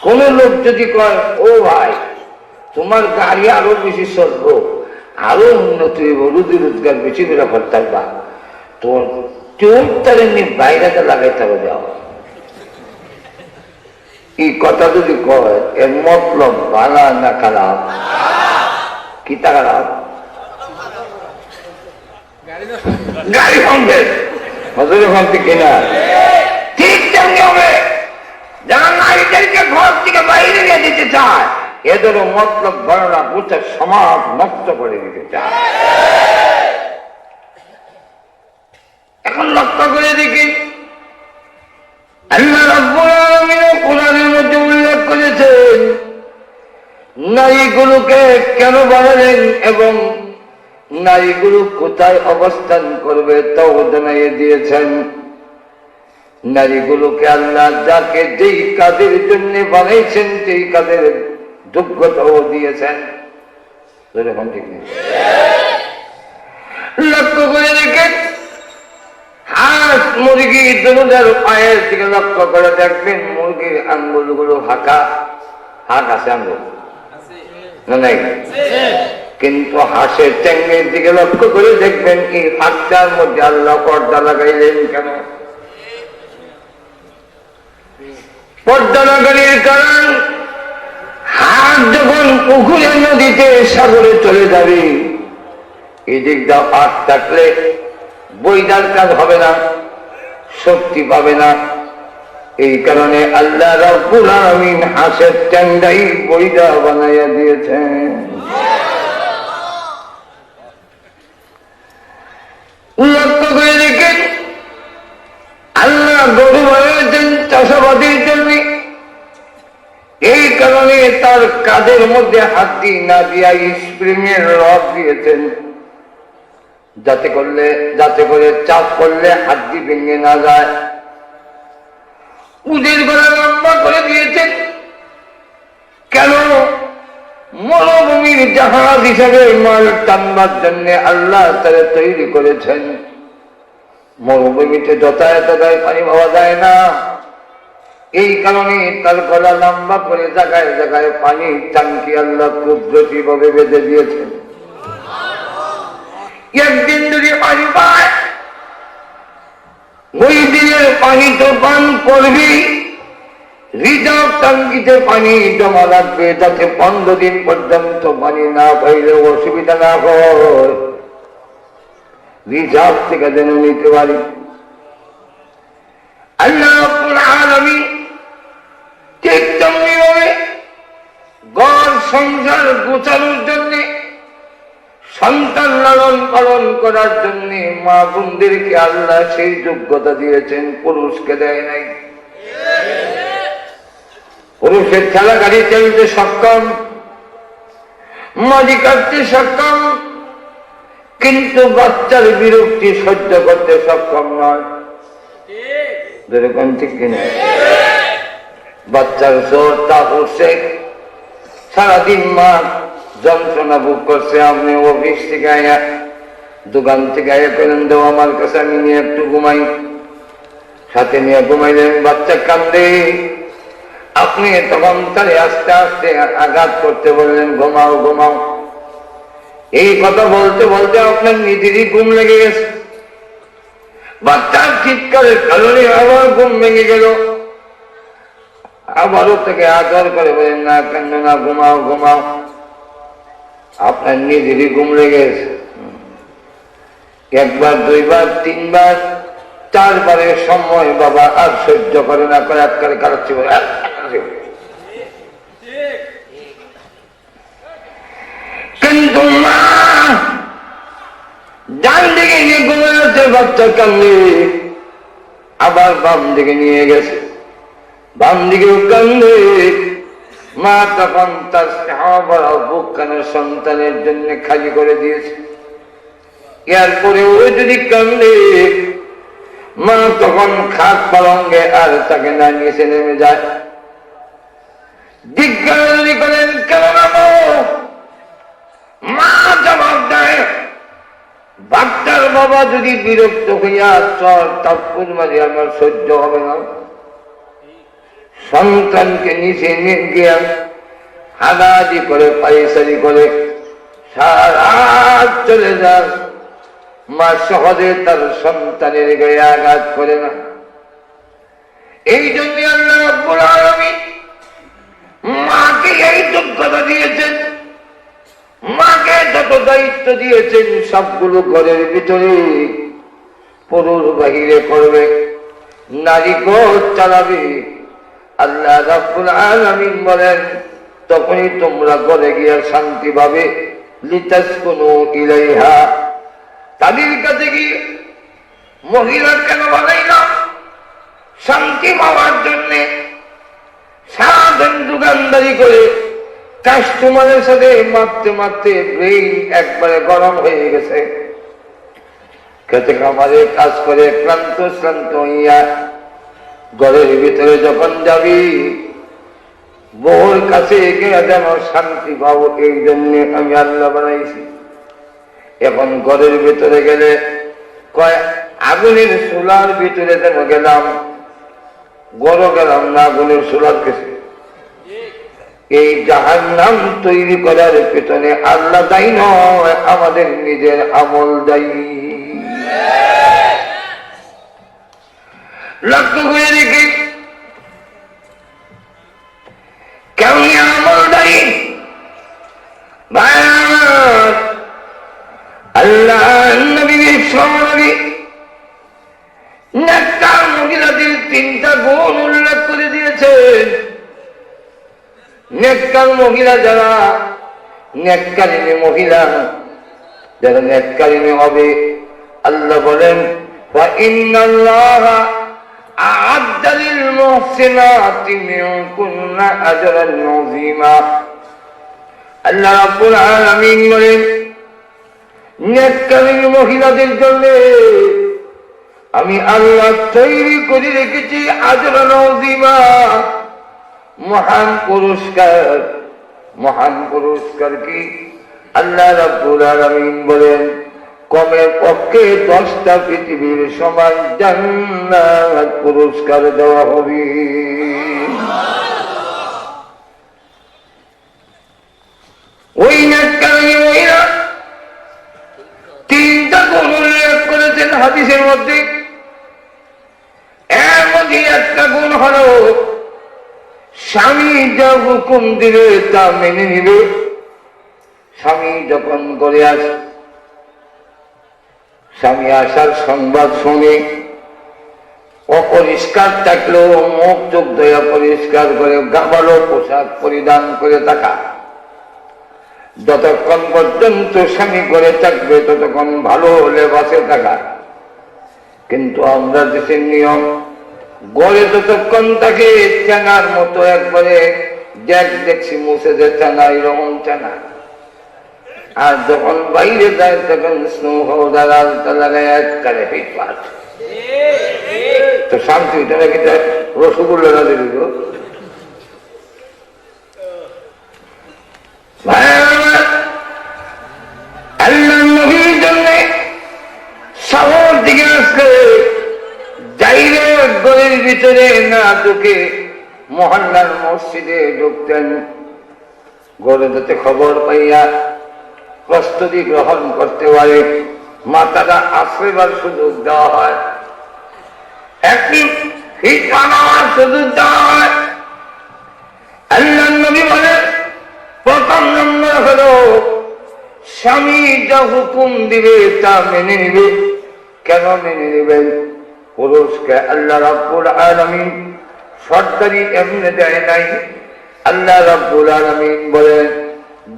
কোন লোক যদি কয়, ও ভাই তোমার গাড়ি আরো বেশি চলবো, আরো উন্নতি হইব, রুজি রোজগার বেশি করে করতে পারবা, তোর টিউবটার এমনি বাইরেতে লাগাইতে হবে যাও। এই কথা যদি কয়, এর মতলব ভালো না খারাপ? কি তা খারাপ? গাড়ি কমবে হজরে ভাবতে কিনা। ঠিক তেমনি হবে যারা নারীদেরকে ঘর থেকে বাইরে নিয়ে দিতে চায়, এদেরও মতলব বড়রা গোটা সমাজ নষ্ট করে দিতে চায়। এখন লক্ষ্য করে দেখি, আল্লাহ রাব্বুল আলামিন কোরআনের মধ্যে উল্লেখ করেছেন নারীগুলোকে কেন বানালেন এবং নারীগুলো কোথায় অবস্থান করবে তাও জানিয়ে দিয়েছেন। নারীগুলোকে আল্লাহ যাকে যেই কাজের জন্য বানাইছেন সেই কাজের যোগ্যতাও দিয়েছেন। ঠিক নেই? লক্ষ্য করে দেখেন, হাঁস মুরগি দুটার পায়ের দিকে লক্ষ্য করে দেখবেন মুরগির আঙ্গুলগুলো হাঁকা, হাত আছে আঙ্গুল না নাই? কিন্তু হাঁসের চ্যাংড়ির দিকে লক্ষ্য করে দেখবেন এই হাতটার মধ্যে আল্লাহ পর্দা লাগাইলেন কেন? পর্দা লাগানোর কারণ, হাত যখন পুকুরে নদীতে সাগরে চলে যাবে, এই দিকটা হাত থাকলে বইদার কাজ হবে না, শক্তি পাবে না। এই কারণে আল্লাহ রাব্বুল আলামিন হাঁসের চ্যাংড়াই বইদা বানাইয়া দিয়েছেন। লক্ষ্য করে দেখেন, আল্লাহ গরু বানিয়েছেন চাষাবাদের জন্য। এই কারণে তার কাঁধের মধ্যে হাড্ডি না দিয়া স্প্রিং এর রড দিয়েছেন, যাতে করে চাপ করলে হাড্ডি ভেঙে না যায়। উদের গলা লম্বা করে দিয়েছেন কেন? মরুভূমির জাহাজ হিসাবে মাল টানবার জন্য আল্লাহ তারা তৈরি করেছেন। মরুভূমিতে যথাযথায় পানি পাওয়া যায় না, এই কারণে তার গলা লম্বা করে জায়গায় জায়গায় পানি টাঙ্কি আল্লাহ কুদরতি ভাবে বেঁধে দিয়েছেন। একদিন যদি পানি পায়, ওই দিনের পানি তো পান করবি, রিজার্ভ টাঙ্কিতে পানি জমা রাখবে, যাতে 15 দিন পর্যন্ত পানি না পাইলে অসুবিধা না হয়, রিজার্ভ থেকে যেন নিতে পারি। আল্লাহ রাব্বুল আলামিন ঠিক তেমনি ভাবে ঘর সংসার গোছানোর জন্য, সন্তান লালন পালন করার জন্য মা বোনদেরকে আল্লাহ সেই যোগ্যতা দিয়েছেন, পুরুষকে দেয় নাই। পুরুষের ঠেলা গাড়ি চালাতে সক্ষম, মাটি কাটতে সক্ষম, কিন্তু বাচ্চার বিরক্তি সহ্য করতে সক্ষম নয়। যেরকম ঠিক কিনা? বাচ্চার জোর তা করছে, সারাদিন মা যন্ত্রণা ভোগ করছে, আপনি অফিস থেকে আয়া দোকান থেকে আয়া করেন দেও আমার কাছে, আমি নিয়ে একটু ঘুমাই। সাথে নিয়ে ঘুমাইলেন, বাচ্চা কান্দে, আপনি তখন তারে আস্তে আস্তে আঘাত করতে বললেন, ঘুমাও ঘুমাও। এই কথা বলতে বলতে আপনার নিজেরই ঘুম লেগে গেছে। বাচ্চার চিৎকারের কারণে আবার ঘুম ভেঙে গেল। আবারও থেকে আদর করে বলেন, না কেন না, ঘুমাও ঘুমাও। আপনার নিজেরই ঘুম লেগে গেছে। একবার, দুইবার, তিনবার, চারবারের সময় বাবা আর সহ্য করে না, করে আটকারে কাটাচ্ছি বলে কিন্তু মা ডান দিকে নিয়ে ঘুমাচ্ছে, বাচ্চা কান্দে, আবার বাম দিকে নিয়ে গেছে, বাম দিকেও কান্দে। মা তখন তার স্নেহ ভরা বুকখানা সন্তানের জন্য খালি করে দিয়েছে। এরপরে ও যদি কান্দে, মা তখন খাট পালঙ্গে আর তাকে না নিচে নেমে যায়। জিজ্ঞাসা করেন, কেন নামো? মা জবাব দেয়, বাচ্চার বাবা যদি বিরক্ত হইয়া চর তাপ্পুর মাঝে আমার সহ্য হবে না। সন্তানকে নিচে নিয়ে গিয়া হানাহানি করে, পাইসারি করে সারা চলে যান। মা সহজে তার সন্তানের গায়ে আঘাত করে না। এই জন্য আল্লাহ রাব্বুল আলামিন মাকে এই যোগ্যতা দিয়েছেন, মাকে যত দায়িত্ব দিয়েছেন সবগুলো ঘরের ভিতরে, পুরুষ বাহিরে করবে, নারী ঘর চালাবে। আল্লাহ রাব্বুল আলামিন বলেন, তখনই তোমরা ঘরে গিয়া শান্তি পাবে। লিতাসকুনু ইলাইহা, তাদের কাছে গিয়ে মহিলা কেন বানাইলাম? শান্তি পাওয়ার জন্য। সারাদিন দোকানদারি করে কাস্টমারের সাথে মারতে মারতে ব্রেইন একবারে গরম হয়ে গেছে। খেতে খামারে কাজ করে ক্লান্ত শ্রান্ত হইয়া ঘরের ভিতরে যখন যাবি, বউর কাছে গিয়ে যেন শান্তি পাবো, এই জন্য আমি আল্লাহ বানাইছি। এখন ঘরের ভিতরে গেলে কয় আগুনের চুলার ভিতরে যেন গেলাম, গড় গেলাম না আগুনের চুলার কাছে। এই জাহান্নাম তৈরি করার পেছনে আল্লাহ দায়ী নয়, আমাদের নিজের আমল দায়ী। লক্ষ্য করে দেখি কেমন আমল দায়ী। আল্লাহ নবী বিশ্বনবী নেককার মহিলাদের 3টা গুণ উল্লেখ করে দিয়েছেন। নেককার মহিলা যারা, নেককারিনী মহিলা যারা নেককারিনী হবে, আল্লাহ বলেন, ফাইন্নাল্লাহা আ'আদ্দা লিল মুহসিনাতি মিনকুন্না আজরান আযীমা। আল্লাহ রাব্বুল আলামিন বলেন, নেককারিনী মহিলাদের জন্য আমি আল্লাহ তৈরি করে রেখেছি আজরান আযীমা, মহান পুরস্কার। মহান পুরস্কার কি? আল্লাহ রাব্বুল আলামিন বলেন, কমের পক্ষে 10টা পৃথিবীর সমান জান্নাত পুরস্কার দেওয়া হবে। ওই নেককারিনী মহিলা 3টা গুণ উল্লেখ করেছেন হাদিসের মধ্যে। এর মধ্যে একটা গুণ হলো স্বামী যা হুকুম দিবে তা মেনে নিবে। স্বামী যখন করে আসে, স্বামী আসার সংবাদ শুনে অপরিষ্কার থাকলেও মুখ চোখ ধোয়া পরিষ্কার করে ভালো পোশাক পরিধান করে থাকা। যতক্ষণ পর্যন্ত স্বামী করে থাকবে ততক্ষণ ভালো লেবাসে থাকা। কিন্তু আমরা দেশের নিয়ম, গড়ে যতক্ষণ থাকে চাঙার মতো একবারে দেখছি মুছে যে চাঙা, এরকম চাঙা। আর যখন বাইরে যায় তখন স্নো পাউডার আলতা লাগায় একবারে পিঠ পাট। তো শান্তি ওইটা নাকি রসগোল্লা না দিল। আল্লাহ নবীর জন্য শহর দিকে আসলে ডাইরেক্ট গলির ভিতরে না ঢুকে মহল্লার মসজিদে ঢুকতেন। গড়ে যাতে খবর পাইয়া প্রস্তুতি গ্রহণ করতে পারে, মাথাটা আশ্রয়বার সুযোগ দেওয়া হয়, একটি হিট বানাবার সুযোগ দেওয়া হয়। আল্লাহ নবী বলেন প্রথম নম্বর হলো স্বামী যা হুকুম দিবে তা মেনে নিবে। কেন মেনে নেবেন? পুরুষকে আল্লাহ রাব্বুল আলামিন সর্দারি এমনি দেয় নাই। আল্লাহ রাব্বুল আলামিন বলেন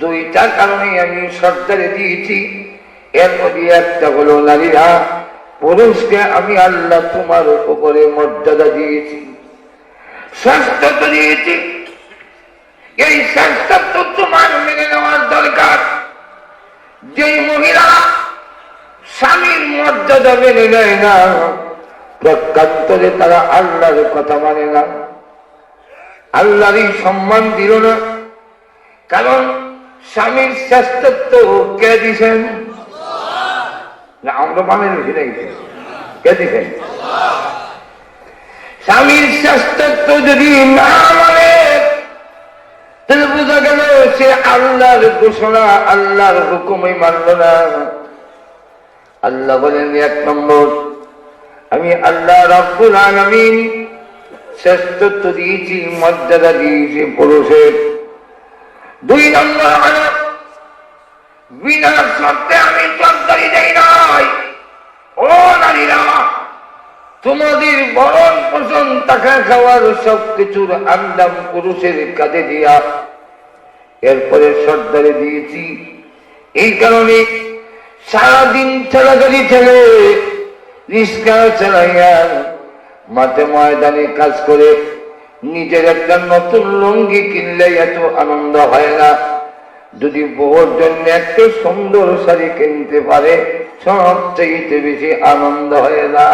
দুইটা কারণে আমি সর্দারি দিয়েছি, এর মধ্যে একটা হলো নারীরা, পুরুষকে আমি আল্লাহ তোমার উপরে মর্যাদা দিয়েছি, শ্রেষ্ঠত্ব দিয়েছি। এই শ্রেষ্ঠত্ব তোমার মেনে নেওয়ার দরকার। যেই মহিলা স্বামীর মর্যাদা মেনে নেয় না, প্রকান্তরে তারা আল্লাহর কথা মানে না, আল্লাহরই সম্মান দিল না। কারণ স্বামীর শ্রেষ্ঠত্ব কে দিছেন? না আমরা মানে বেশি নাকি কে দিছেন? স্বামীর শ্রেষ্ঠত্ব যদি না মানে তাহলে বোঝা গেল সে আল্লাহর ঘোষণা, আল্লাহর হুকুমই মানল না। আল্লাহ বলেন এক নম্বর আমি আল্লাহ রাব্বুল আলামিন শ্রেষ্ঠত্ব দিয়েছি, মর্যাদা দিয়েছি পুরুষের। দুই নম্বর হলো বিনা শর্তে আমি সর্দারি দেই নাই। ও নারীরা, তোমাদের ভরণ পোষণ টাকা খাওয়ার সব কিছুর আন্দাম পুরুষের কাঁধে দিয়া এরপরে সর্দারি দিয়েছি। এই কারণে সারাদিন ঠেলাগাড়ি ঠেলে রিস্কা চালাইয়া মাঠে ময়দানে কাজ করে নিজের একটা নতুন লুঙ্গি কিনলে এত আনন্দ হয় না। যদি বউর জন্য একটা সুন্দর শাড়ি কিনতে পারে সবচেয়ে বেশি আনন্দ হয় না।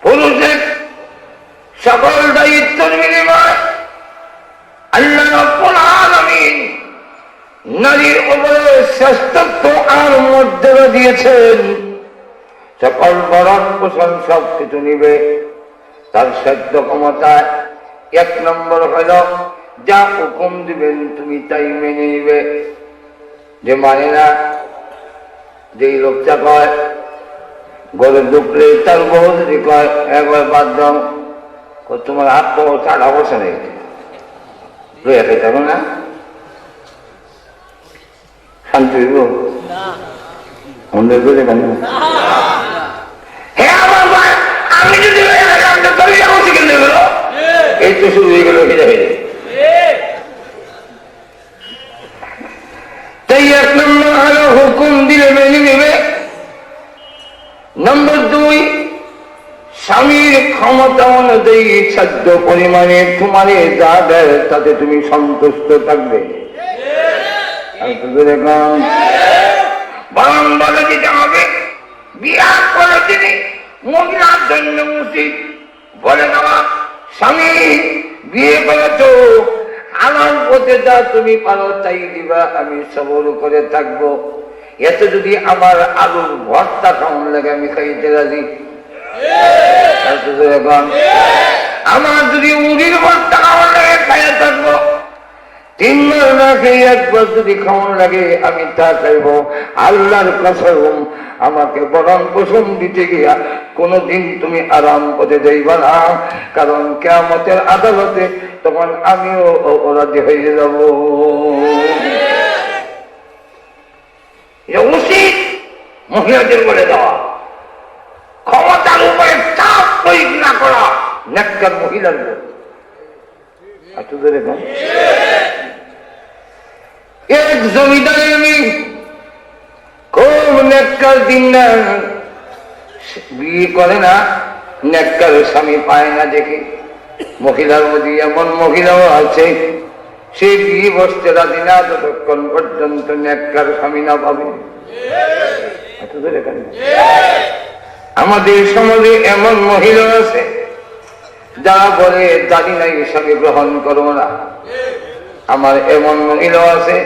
পুরুষের সকল দায়িত্বের বিনিময় আল্লাহ রাব্বুল আলামিন নারীর উপরে শ্রেষ্ঠত্ব আর মর্যাদা দিয়েছেন। সকল ভরণ পোষণ সব কিছু নিবে তার সাধ্য ক্ষমতায়। এক নম্বর হল যা হুকুম দিবেন তুমি তাই মেনে নিবে। যে মানে না, যেই লোকটা কয় গলে ঢুকলে তার বউ যদি কয় একবার বাদ দাও, তোমার হাত তো ছাড়া বসে নেই লইয়া খেতে হবে না, শান্তি হইব আমাদের বলে কেন? আমি যদি এই তো শুরু হয়ে গেল তাই এক নম্বর হলো হুকুম দিলে মেনে নেবে। নম্বর দুই স্বামীর ক্ষমতা অনুযায়ী সাধ্য পরিমাণে তোমারে যা দেয় তাতে তুমি সন্তুষ্ট থাকবে। বরং বলে দিতে হবে বিয়া করে তিনি মহিলার জন্য উচিত বলে দেওয়া স্বামী বিয়ে করেছ আমার পথে যা তুমি পারো তাই দিবা, আমি সবর করে থাকবো। এত যদি আমার আলুর ভর্তা খাওয়ান লাগে আমি খাইতে রাজি। আমার যদি মুড়ির ভর্তা খাওয়ান লাগে খাইয়া থাকবো। 3 মাস না খেয়ে একবার যদি খাওয়ান লাগে আমি তা খাইব। আল্লাহর কসম আমাকে ভরণ পোষণ দিতে গিয়া কোনদিন তুমি আরাম পথে যাইবা না, কারণ কিয়ামতের আদালতে তখন আমিও অপরাধী হয়ে যাব। উচিত মহিলাদের বলে দেওয়া, ক্ষমতার উপরে চাপ প্রয়োগ না করা নেককার মহিলার এক জমিদারে আমি খুব নেককার দিন না বিয়ে করে না, নেককার স্বামী পায় না দেখে। মহিলার মধ্যে এমন মহিলাও আছে সে বিয়ে বসতে রাজি না যতক্ষণ পর্যন্ত নেককার স্বামী না পাবে। আমাদের সমাজে এমন মহিলা আছে যারা বলে জানি নাই স্বামী গ্রহণ করবো না, আমার এমন মহিলাও আছে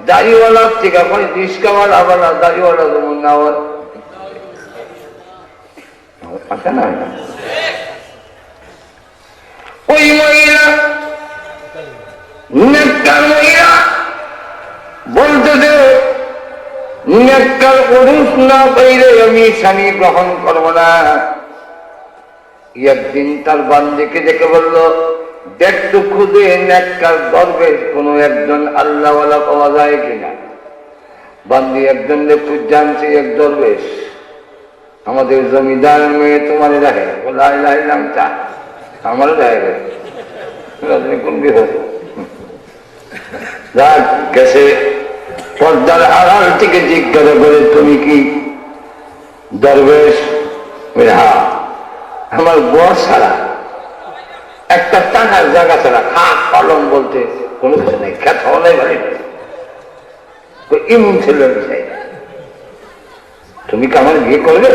দাড়িওয়ালার থেকে রিস্কাওয়ালা আবার দাড়িওয়ালা যেমন না আছে না। ওই মহিলা নেককার মহিলা বলতেছে নেককার পুরুষ না পাইলে আমি স্বামী গ্রহণ করবো না। একদিন তার বান্দিকে দেখে বলল, দেখ তো খুদে নেককার দরবেশ কোন একজন আল্লাহওয়ালা পাওয়া যায় কিনা। বান্দি একজন জানছে এক দরবেশ আমাদের জমিদার মেয়ে তোমার দেখে চা আমারও দেখে কোন বিপদ গেছে। পর্দার আড়াল থেকে জিজ্ঞাসা করে, তুমি কি দরবেশ? হ্যাঁ। আমার বর ছাড়া একটা টাকার জায়গা ছাড়া খাট কলম বলতে কোনো কিছু নেই, খ্যাত হলাই বাড়ি ইমন ছিল। তুমি কি আমার বিয়ে করবে?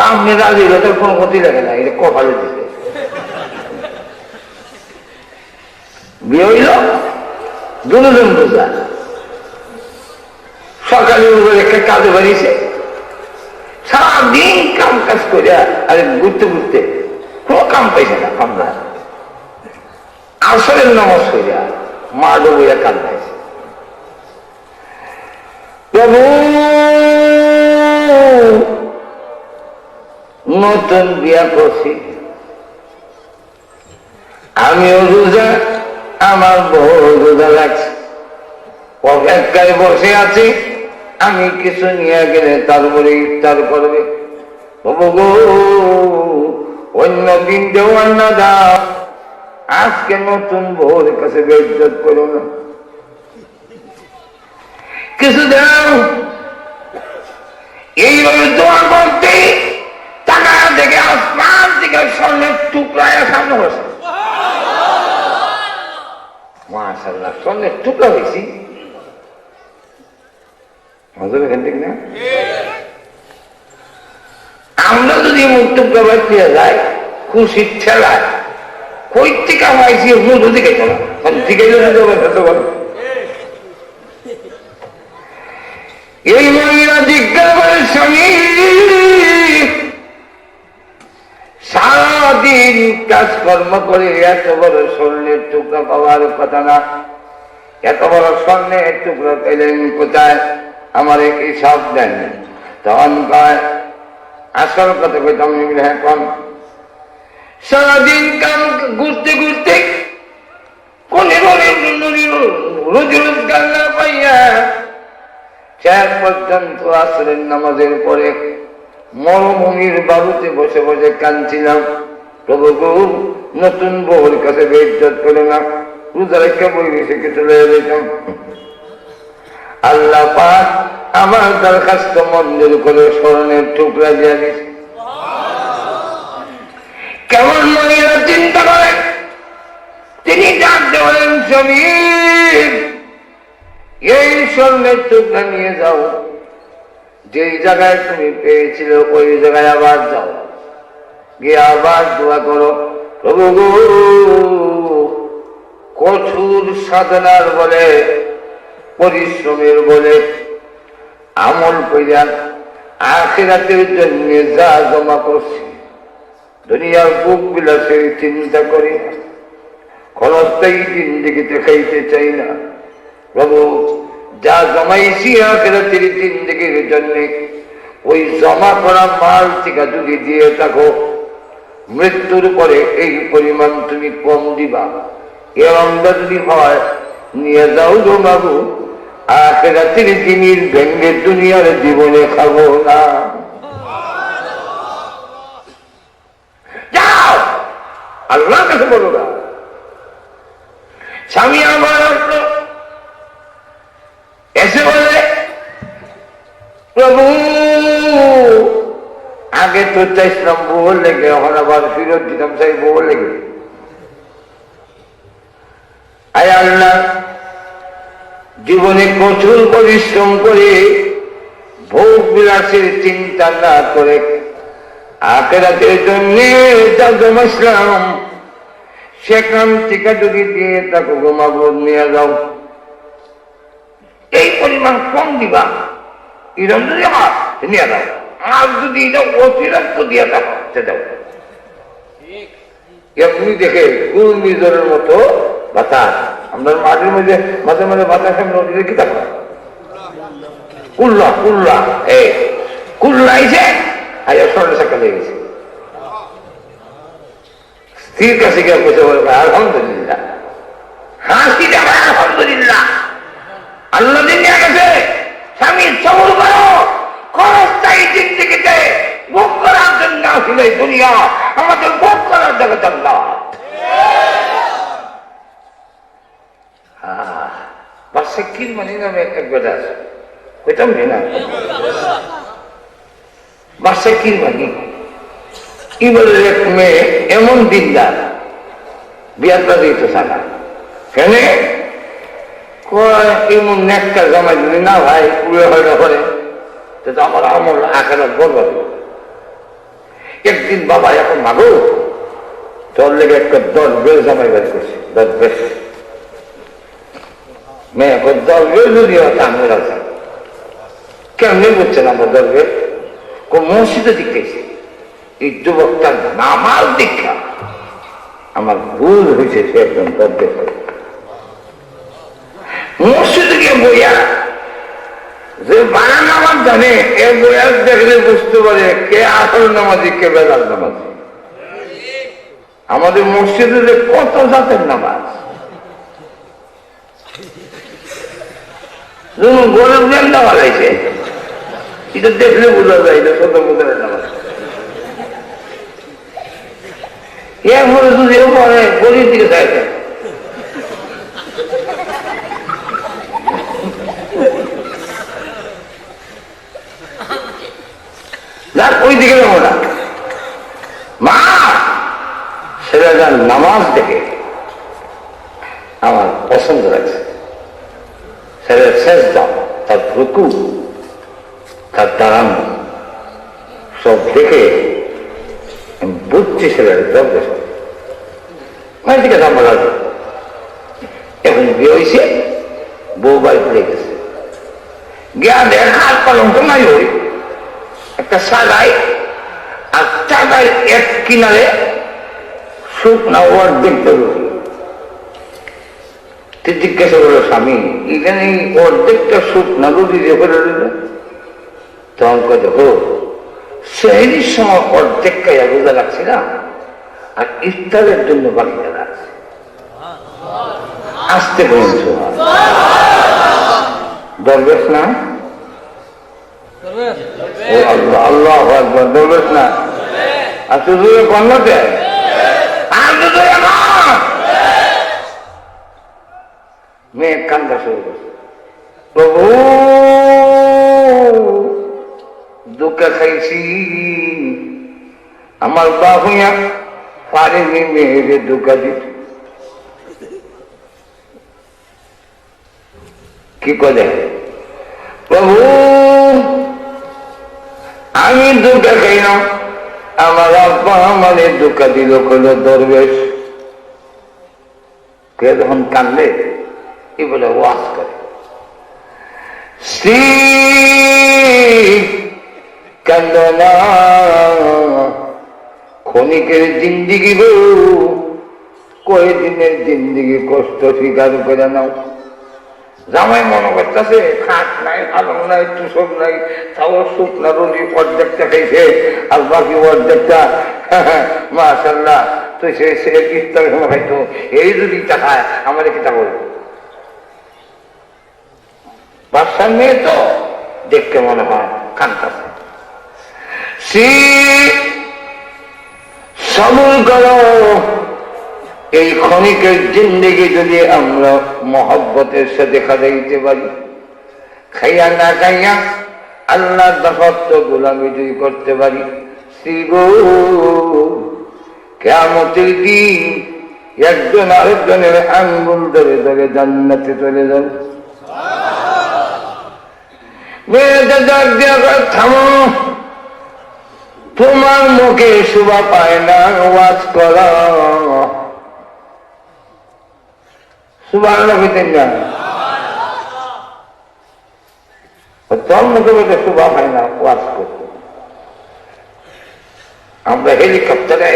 আমি রাজি তোর কোনো ক্ষতি লাগে না, এটা কপালে দিতে বিয়ে হইল। দুজন বোঝা সকালে একটা কাজে বাড়িয়েছে, সারাদিন কাম কাজ করিয়া আরে ঘুরতে ঘুরতে কোনো কাম পাইছে না। আমরা আসরের নামাজ করিয়া মা ডুবইয়া কাজ পাইছে। প্রভু নতুন বিয়া করছি, আমিও রোজা, আমার বউ রোজা লাগছে, অপেক্ষায় বসে আছি আমি কিছু নিয়ে গেলে তারপরে ইফতার করবে। অন্য দিন দেওয়ার না দাও, আজকে নতুন বউর কাছে বেইজ্জত করো না, কিছু দাও। এইভাবে দোয়া করতে টাকা থেকে আসমান থেকে স্বর্ণের টুকরায় সামনে বসে। মাশাআল্লাহ, স্বর্ণের টুকরা হয়েছি। আমরা যদি মুক্ত প্রবাদ পেয়ে যাই খুশির ঠেলায় কই থেকে আমাইছি যদি খাইতো না এই মহিলা জিজ্ঞাসা করে, স্বামী সারাদিন কাজকর্ম করে এত বড় স্বর্ণের টুকরা পাওয়ার কথা না, এত বড় স্বর্ণের টুকরা পেলেন কোথায়? আমার এই সব দেন। তখন কয় আসল কথা কইতাম, হ্যাঁ কম। সারাদিন কাম ঘুরতে ঘুরতে কোন রোজ রোজগার না পাইয়া শেষ পর্যন্ত আসরের নামাজের পরে মরুভূমির বালুতে বসে বসে কাঁদছিলাম। প্রভু গো, নতুন বউর কাছে বেইজ্জত করে না, রোজা রেখে বই রেখে চলে যেতাম। আল্লাহ পাক আমার দরখাস্ত মঞ্জুর করে স্মরণের টুকরা দিয়ে দিয়েছে। কেমন মহিলা চিন্তা করেন, তিনি ডাকতে বলেন, স্বামী এই স্বর্ণের টুকরা নিয়ে যাও, যেই জায়গায় তুমি পেয়েছিল ওই জায়গায় আবার যাও, গিয়ে আবার দোয়া করো, প্রভু গো কঠোর সাধনার বলে পরিশ্রমের বলে আমল কইরা আখিরাতের জন্য যা জমা করছি, দুনিয়ার বুক বিলাসের চিন্তা করি না, ক্ষণস্থায়ী জিন্দেগিতে খাইতে চাই না। প্রভু যা জমাইছি আখিরাতের জিন্দেগির জন্য, ওই জমা করা মাল থেকে যদি দিয়ে থাকো, মৃত্যুর পরে এই পরিমাণ তুমি কম দিবা, এরম যদি হয় নিয়ে যাও গো বাবু, আখিরাতের জিনিস ভেঙ্গে দুনিয়ার জীবনে খাবো না। যাও আল্লাহর কাছে বলো না। স্বামী আমার এসে বলে, প্রভু আগে তো চাইছিলাম বউ লেগে, এখন আবার ফিরত দিতাম চাই বউ লেগে। আয় আল্লাহ, জীবনে কঠোর পরিশ্রম করে ভোগ বিলাসের চিন্তা না করে আখিরাতের জন্য যা জমাইছিলাম সেখান থেকে যদি দিয়ে তাকে গোমাগুর নিয়ে যাও, এই পরিমাণ কম দিবা, এরকম যদি আমার নিয়ে যাও, আর যদি এটা অতিরিক্ত দিয়ে থাকো সে দাও। এমনি দেখে ঘূর্ণিঝড়ের মতো বাতাস, আমরা মাঠের মধ্যে মাঝে মাঝে বাতাসের নদীতে কি থাকবো, কুল্লা কুল্লা এই কুল্লা আইছে আইয়া সরল সাকা লেগে গেছে, স্ত্রীর কাছে গিয়ে বসে বলবে আলহামদুলিল্লাহ, হাসি যাবে আলহামদুলিল্লাহ, আল্লাহ দিন নিয়ে গেছে, স্বামী সবর করো, খরচ চাই জিন্দিগিতে, ভোগ করার জন্য আসলে দুনিয়া, আমাদের ভোগ করার জগৎ আল্লাহ। বাসাকির মানে নামে একটা বেদা আছে, ওইটাও না বাসাকির মানে ইবলের এক মেয়ে এমন দিনদার, বিয়াটা দিতে থাকা কেন এমন নেককার জামাই যদি না ভাই পুড়ে হয়ে পড়ে তো আমার আমল আকারাত বলব। একদিন বাবা এখন মাগো তোর লেগে একটা 10 বেশ জামাই বের করছি, 10 বেশ মেয়ে 10 বেশ যদি হতো আমি রাখছি, কেমনি বুঝছেন আমার 10 বেশ মসজিদে দিকেছি, এই যুবকটার নামাজ দীক্ষা আমার ভুল হয়েছে, সে একদম 10 বেশ মসজিদে গিয়ে বইয়া যে বাংলা নামাজ জানে এ বইয়া দেখলে বুঝতে পারে কে আসল নামাজি কে বেলাল নামাজি। আমাদের মসজিদে যে কত জাতের নামাজ, গরিব জ্ঞানটা বাড়াইছে, এটা দেখলে বোঝা যায় যে ছোট বোঝার নামাজ। এরপরে যদি পরে গরিব দিকে চাইছে ওই দিকে যাবো না, মা ছেলেটার নামাজ দেখে আমার পছন্দ লাগছে, ছেলের শেষ দাম, তার রুকু, তার দাঁড়ানো সব দেখে বুঝছি ছেলের দরকার ওই দিকে দাম লাগবে। এখন বিয়ে হয়েছে, বউ বাড়ি পড়ে গেছে, গিয়া দেখার কলঙ্ক নাই ওই একটা সাজাই, আর চাঁদার এক কিনারে শুকনা ওয়ার দেখতে জিজ্ঞাসা করলো স্বামী এখানে অর্ধেকটা শুকনা রুটি দিয়ে ফেলে দিল, তখন কে দেখো সেই সময় অর্ধেক খাইয়া রোজা লাগছে না, আর ইফতারের জন্য বাকিটা লাগছে। আসতে বলছ দরবেশ না, আল্লাহ আল্লাহ আকবার, দরবেশ না, আর শুধু কন্যাতে আর শুধু মেয়ে কান্দা শুরু করছে, প্রভু দুঃখ খাইছি, আমার বাহুয়া পারেনি মেয়েরে দুঃখা দিত, কি করে প্রভু আমি দুঃখা খাই না, আমার আব্বা আমাদের দুঃখা দিল কইল দরবেশ। কে যখন কান্দে কি বলে ওয়াজ করে, শ্রী কান্দনা ক্ষণিকের জিন্দিগি গো, কয়েকদিনের জিন্দিগি কষ্ট স্বীকার করে নাও। জামাই মনে করতেছে খাট নাই, আলম নাই, তুষক নাই, তাও শুকনা রুটি অর্ধেকটা খাইছে, আর বাকি অর্ধেকটা মাশাআল্লাহ তুই সে ইফতারের সময় খাইতো, এই যদি খায় আমার কিতা করবো। বাচ্চার মেয়ে তো দেখতে মনে হয় কান্তাছে, সবুর করো, এই ক্ষণিকের জিন্দেগি যদি আমরা মহব্বতের সাথে খাইতে পারি, খাইয়া না খাইয়া আল্লাহর দাফত্ব গোলামি যদি করতে পারি, শ্রীগো কিয়ামতের দিন একজন আরেকজনের আঙ্গুল ধরে ধরে জান্নাতে চলে যাবে। মেয়েদের ডাক দিয়া থামো, তোমার মুখে শোভা পায় না ওয়াজ করা, সুবহানাল্লাহ কইতেন না, তোর মুখে বলতে সুবা হয় না, ওয়াজ করতো। আমরা হেলিকপ্টারে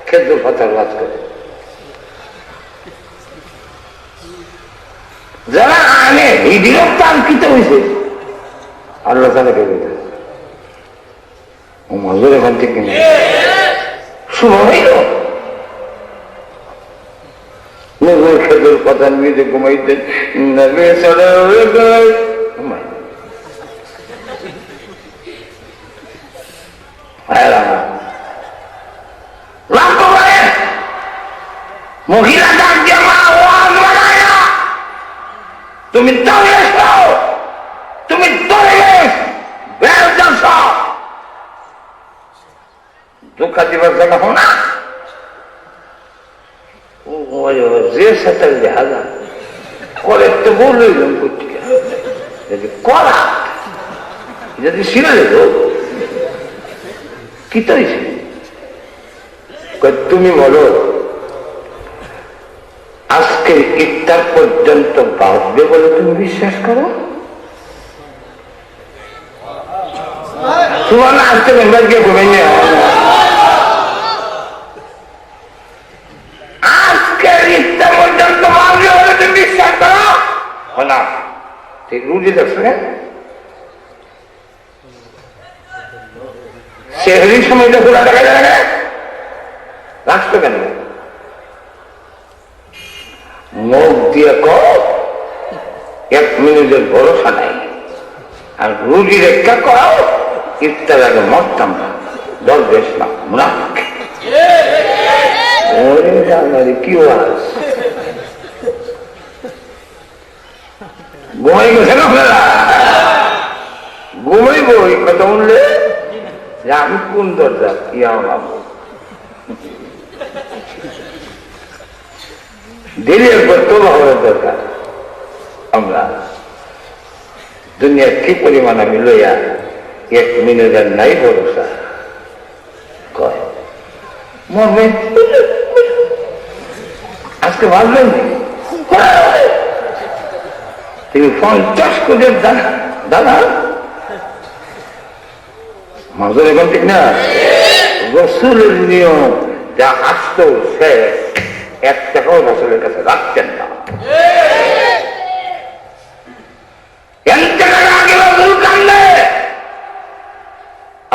খেজুর পাতার ওয়াজ করি। যারা আনে ভিডিও তাঙ্কিত হয়েছে আল্লাহ তাআলা কে বলতে ও মজুর এখান থেকে শুভ হইল। নজর খেজুর পাতা নিয়ে ঘুমাইতেন, নবী মহিলা ডাক দিয়ে মা ওয়াজ বানায় না, তুমি দরবেশ হও, তুমি দরবেশ বেরজাস ধোকা দিবার জায়গা হো না। যে সাঁতার হাজার করে তো বললাম যদি করা যদি শিলে কি তো তুমি বলো আজকে ইফতার পর্যন্ত বাঁচবে বলে তুমি বিশ্বাস করো? তোমার আজকে মেম্বার গিয়ে ঘুমেন আজকে ইফতার পর্যন্ত বাঁচবে বলে তুমি বিশ্বাস করো না? ঠিক রুজি দেখছো না, সেহরির সময় তো খোলা দেখা যায় না, রাখতো কেন? মুখ দিয়ে এক মিনিটের ভরসা নাই, আর রুজি রেখা করাও ইফতার আগে মরতাম না, দরবেশ না, মুনাফিক। কি ওয়াজ ঘুমাই গেছে না আপনারা? ঘুমাইব এই কথা শুনলে যে আমি কোন দরজা কি আমার দেরি একবার তোলা হওয়ার দরকার। আমরা দুনিয়ার কি পরিমাণ আমি লইয়া এক মিনিটের নাই ভরসা কয় মরবে আজকে ভাবলেন তিনি 50 কোটির দানা মাজুর এখন ঠিক না। রসুলের নিয়ম যা আসতো সে 1 টাকাও রসুলের কাছে রাখতেন না।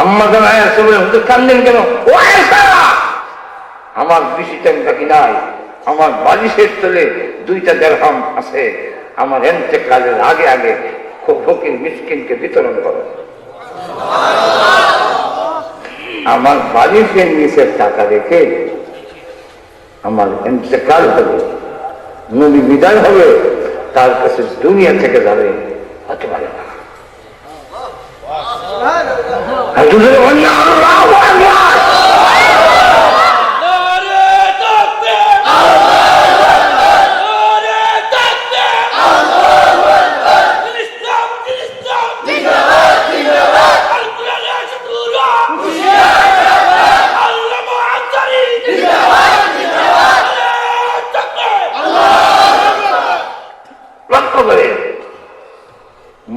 আম্মা জান কান্দেন কেন? আমার বেশি টাইম বাকি নাই, আমার বালিশের তলে 2টা দিরহাম আছে, আমার ইন্তেকালের আগে আগে ফকির মিসকিনকে বিতরণ করো। আমার বালিশের নিচের টাকা রেখে আমার ইন্তেকাল হবে, নবী বিদায় হবে, তার কাছে দুনিয়া থেকে যাবে হতে পারে না।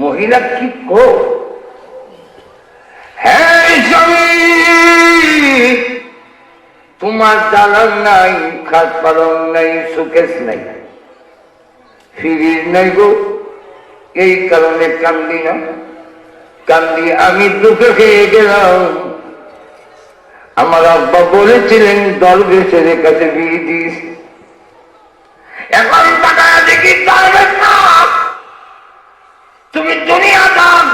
মহিলা কি কো? হ্যাঁ স্বামী, তোমার দালান নাই, খাট পালং নাই, সুকেশ নাই, ফ্রিজ নাই গো, এই কারণে কান্দি না। কান্দি আমি দুঃখে খেয়ে গেলাম। আমার আব্বা বলেছিলেন দরবেশের কাছে বিয়ে দিস, এখন টাকা দেখি দরবেশ না, তুমি দুনিয়া দান।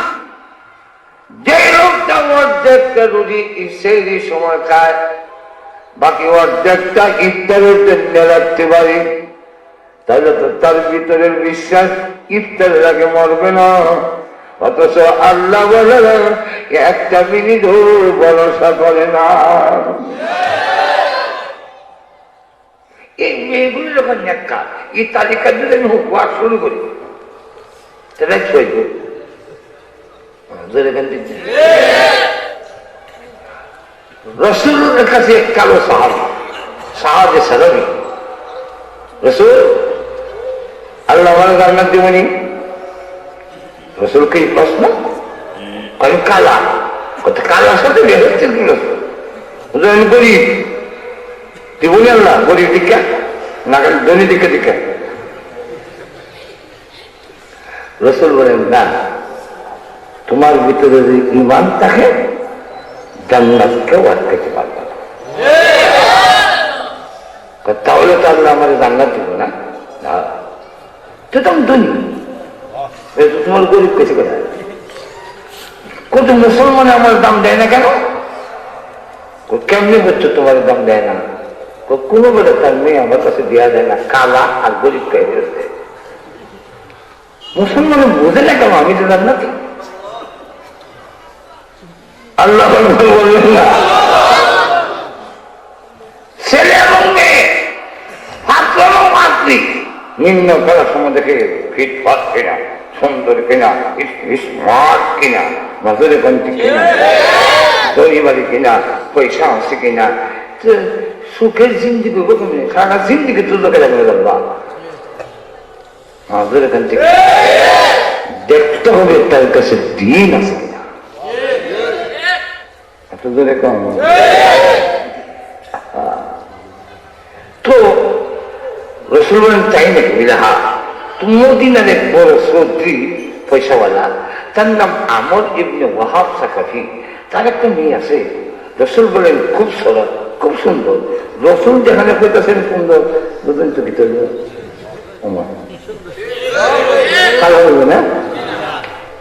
যে লোকটা অর্ধেকটা রুজি সেই সময় খায়, বাকি অর্ধেকটা ইফতারের জন্য রাখতে পারে, তাহলে তো তার ভিতরের বিশ্বাস ইফতারের আগে মরবে না। অথচ আল্লাহ বলে 1 মিনিট ভরসা করে না। এই মেয়েগুলি যখন একটা এই তালিকা যদি আমি ওয়াজ শুরু করি রসুলের কাছে এক কালো সাহাবী সালামি, রসুল আল্লাহ আমার জান্নাত দিবনি? রসুলকে এই প্রশ্ন আমি কালা কত কালার সাথে বের হচ্ছে কি রসুল? আমি গরিব, দিবনি আল্লাহ? গরিব দীক্ষা না ধনী দীক্ষা দীক্ষা? রসুল বলেন না, তোমার ভিতরে যদি ইমান থাকে জান্নাত কেউ আটকাতে পারবে না। তাহলে তো আল্লাহ আমার জান্নাত দিব না? তো তুমি ধনী, তোমার গরিব কেছে কথা? কত মুসলমানে আমার দাম দেয় না কেন? কেমনি হচ্ছে তোমার দাম দেয় না? কোনো বলে তার মেয়ে আমার কাছে দেওয়া যায় না, কালা আর গরিব কে বেরোতে। মুসলমানে বোঝে না কেন আমি তো জান্নাত? আল্লাহ বললেন না, ছেলে এবং মেয়ে ছাত্র এবং ছাত্রী নিম্ন করার সময় দেখে ফিটফাট কিনা, সুন্দর কিনা, স্মার্ট কিনা, নজরে গন্তি কিনা, দরিবাড়ি কিনা, পয়সা আছে কিনা, সুখের জিন্দিগি কমে সারা জিন্দিগি তুলো কেনা করে যাবা। নজরে গন্তি দেখতে হবে তার কাছে দিন আছে কিনা। এত জোরে কম তো রসুল বলেন তাই নাকি? হা, মদিনার এক বড় চৌধুরী পয়সাওয়ালা, তার নাম আমর ইবনে ওয়াহাব সাকাফি, তার একটা মেয়ে আছে। রসুল বলেন খুব সরল, খুব সুন্দর। রসুল যেখানে কইতেছেন সুন্দর, বুঝলেন তো কি তৈরি ভালো বলবে না?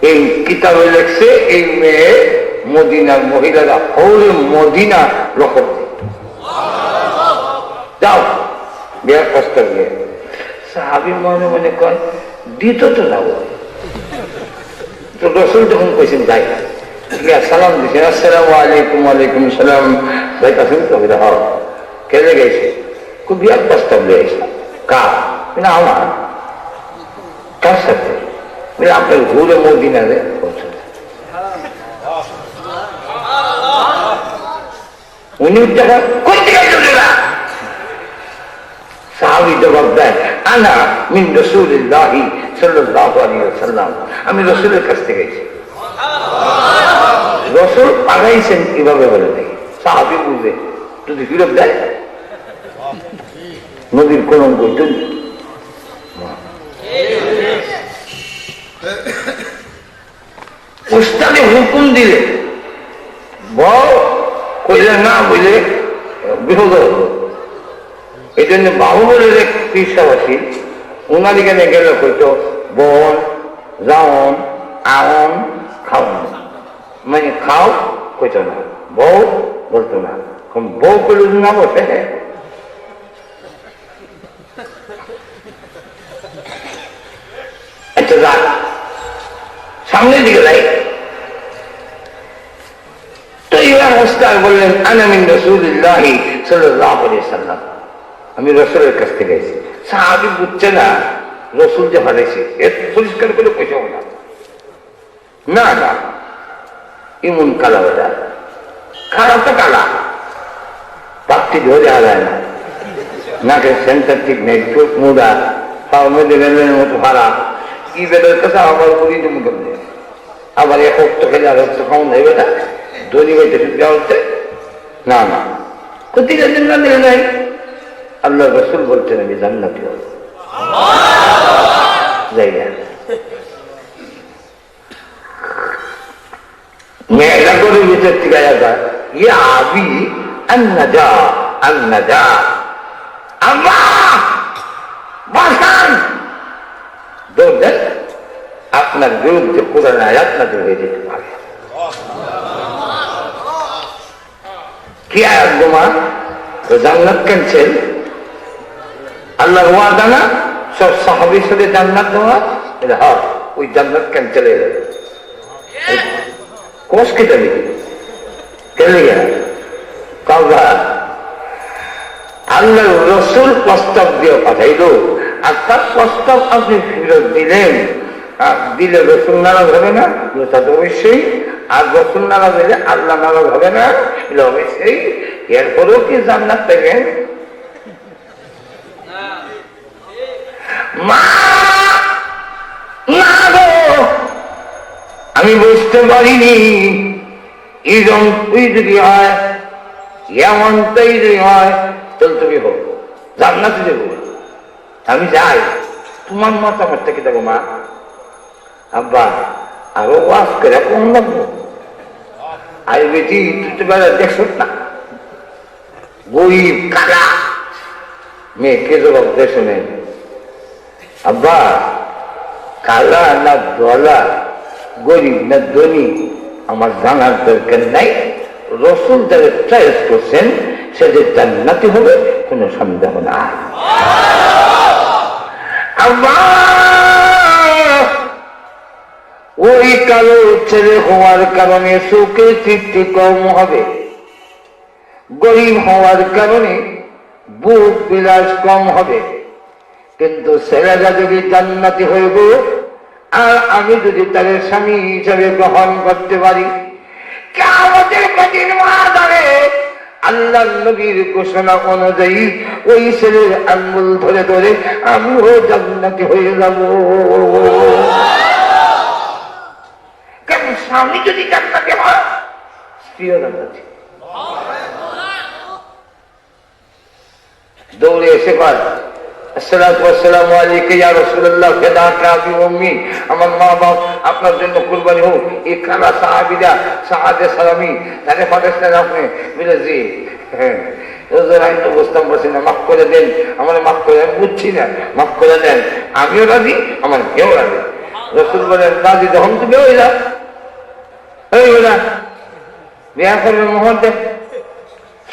এই কিতাবে লেখছে এই মেয়ে মদিনার মহিলারা হৌরে মদিনা রকম যাও বিয়ার প্রস্তাব নিয়ে। সাহাবী মনে মনে কয় দিত তো না। তো রসুল যখন কইছেন যাই, সালাম দিচ্ছেন, আসসালামু আলাইকুম। ওয়ালাইকুম সালাম। যাইতেছেন তো কেটে গেছে, খুব বিয়ার প্রস্তাব দিয়েছে। কার? আমার। কার সাথে? আপনার ঘুরে মদিনারে উনি সাহাবী জবাব দেয়, আনা মিন রাসূলিল্লাহি সাল্লাল্লাহু আলাইহি ওয়াসাল্লাম, আমি রসুলের কাছ থেকে এসেছি। রসুল পাঠাইছেন কিভাবে বলে দেখি। সাহাবী বুঝে যদি ফিরত দেয় নদীর কলঙ্ক উস্তাদে হুকুম দিলে বল, কইলে না বইলে বিরোধ হতো। এই জন্য বাহুবলের এক পীরসাবাসী ওনার এখানে গেল, কইতো বন যাওন আওন খাওন, মানে খাও কইতো না, বউ বলতো না। বউ করলে না বসে সামনের দিকে লাই। তো এবার ওস্তাদ বললেন, আনা মিন রাসূলিল্লাহি সাল্লাল্লাহু আলাইহি ওয়াসাল্লাম, আমি রসুলের কাছ থেকে এসেছি। সাহাবী বুঝছে না রসুল যে ভাড়াইছে, এর পরিষ্কার করে পয়সা না না ইমন কালা বেটা, খারাপ তো কালা, পাকটি ধরে হারায় না, নাকের সেন্টার ঠিক নেই, চোখ মুদা, পাও মধ্যে বেলের মতো ভাড়া, কি বেলের কাছে আমার উপরই তুমি করবে। আবার এক রক্ত খেলে আর রক্ত খাওয়ান হয় বেটা, ধনী বাইতে দেওয়া হচ্ছে না না, কোথেকে দিন নাই। আল্লাহ রসুল বলছেন আমি জান্নাতি হব, যাই না। মেয়েরা করে ভিতর থেকে ইয়া আবি আন্নাজা আন্নাজা, আম্মা বাসান দৌড় দেন, আপনার বিরুদ্ধে কোরআন আয়াত নাযিল হয়ে যেতে পারে। কি আয়াত গোমা? জান্নাত ক্যান্সেল, আল্লাহর ওয়াদা না সব সাহাবীর সাথে জান্নাত দেওয়া, হ্যাঁ ওই জান্নাত ক্যান্সেল হয়ে যাবে। কোষ কেটে দিবি কেন কাউরা আল্লাহ রসুল প্রস্তাব দিয়ে পাঠাইল, আর তার প্রস্তাব আপনি ফেরত দিলেন, দিলে রসুল নারাজ হবে না? তা তো অবশ্যই। আর রসুল নারাজ হলে আল্লাহ নারাজ হবে না? এটা অবশ্যই। এরপরেও কি জান্নাত পাবেন? মা আমি বুঝতে পারিনি এরকম তুই যদি হয়, এমন তুই যদি হয়, তাহলে তুমি হোক জান্নাতে দেবো। আমি যাই, তোমার মতামত থেকে দেবো মা। আব্বা আরো ওয়াজ করে কম লাগবো। আর বেটি তুই তো বেলা দেখছ না, গরিব কালা মেয়েকে জবাব দিয়ে শুনে, আব্বা কালা না দলা, গরিব না ধনী আমার জানার দরকার নাই। রসুল তাকে চয়েস করছেন, সে যে জান্নাতি হবে কোনো সন্দেহ নাই। আব্বা ওই কালো ছেলে হওয়ার কারণে সুখে তৃপ্তি কম হবে, গরিব হওয়ার কারণে বুক বিলাস কম হবে। কিন্তু ছেলেরা যদি জান্নাতি হইব আর আমি যদি তাদের স্বামী হিসাবে গ্রহণ করতে পারি, কিয়ামতের কঠিন ময়দানে আল্লাহ নবীর ঘোষণা অনুযায়ী ওই ছেলের আঙ্গুল ধরে ধরে আমিও জান্নাতি হয়ে যাব। কারণ স্বামী যদি জান্নাতি হয়, স্ত্রীও জান্নাতি। দৌড়ে এসে কর, আসসালাতু ওয়াসসালামু আলাইকা ইয়া রাসূলুল্লাহ, ফিদাকা আবি উম্মি, আমার মা বাপ আপনার জন্য কুরবানি হোক। এই কালা সাহাবীরা সাহাদে সালামি তাকে পাঠাচ্ছেন আপনি বলে জি হ্যাঁ আমি তো বুঝতাম পারছি না, মাফ করে দেন, আমার মাফ করে, আমি বুঝছি না, মাফ করে দেন। আমিও রাজি, আমার কেউ রাজি। রসুল বলেন রাজি যখন তুমি ওই যা ওই ওরা বিয়া করবে মোহর দেন,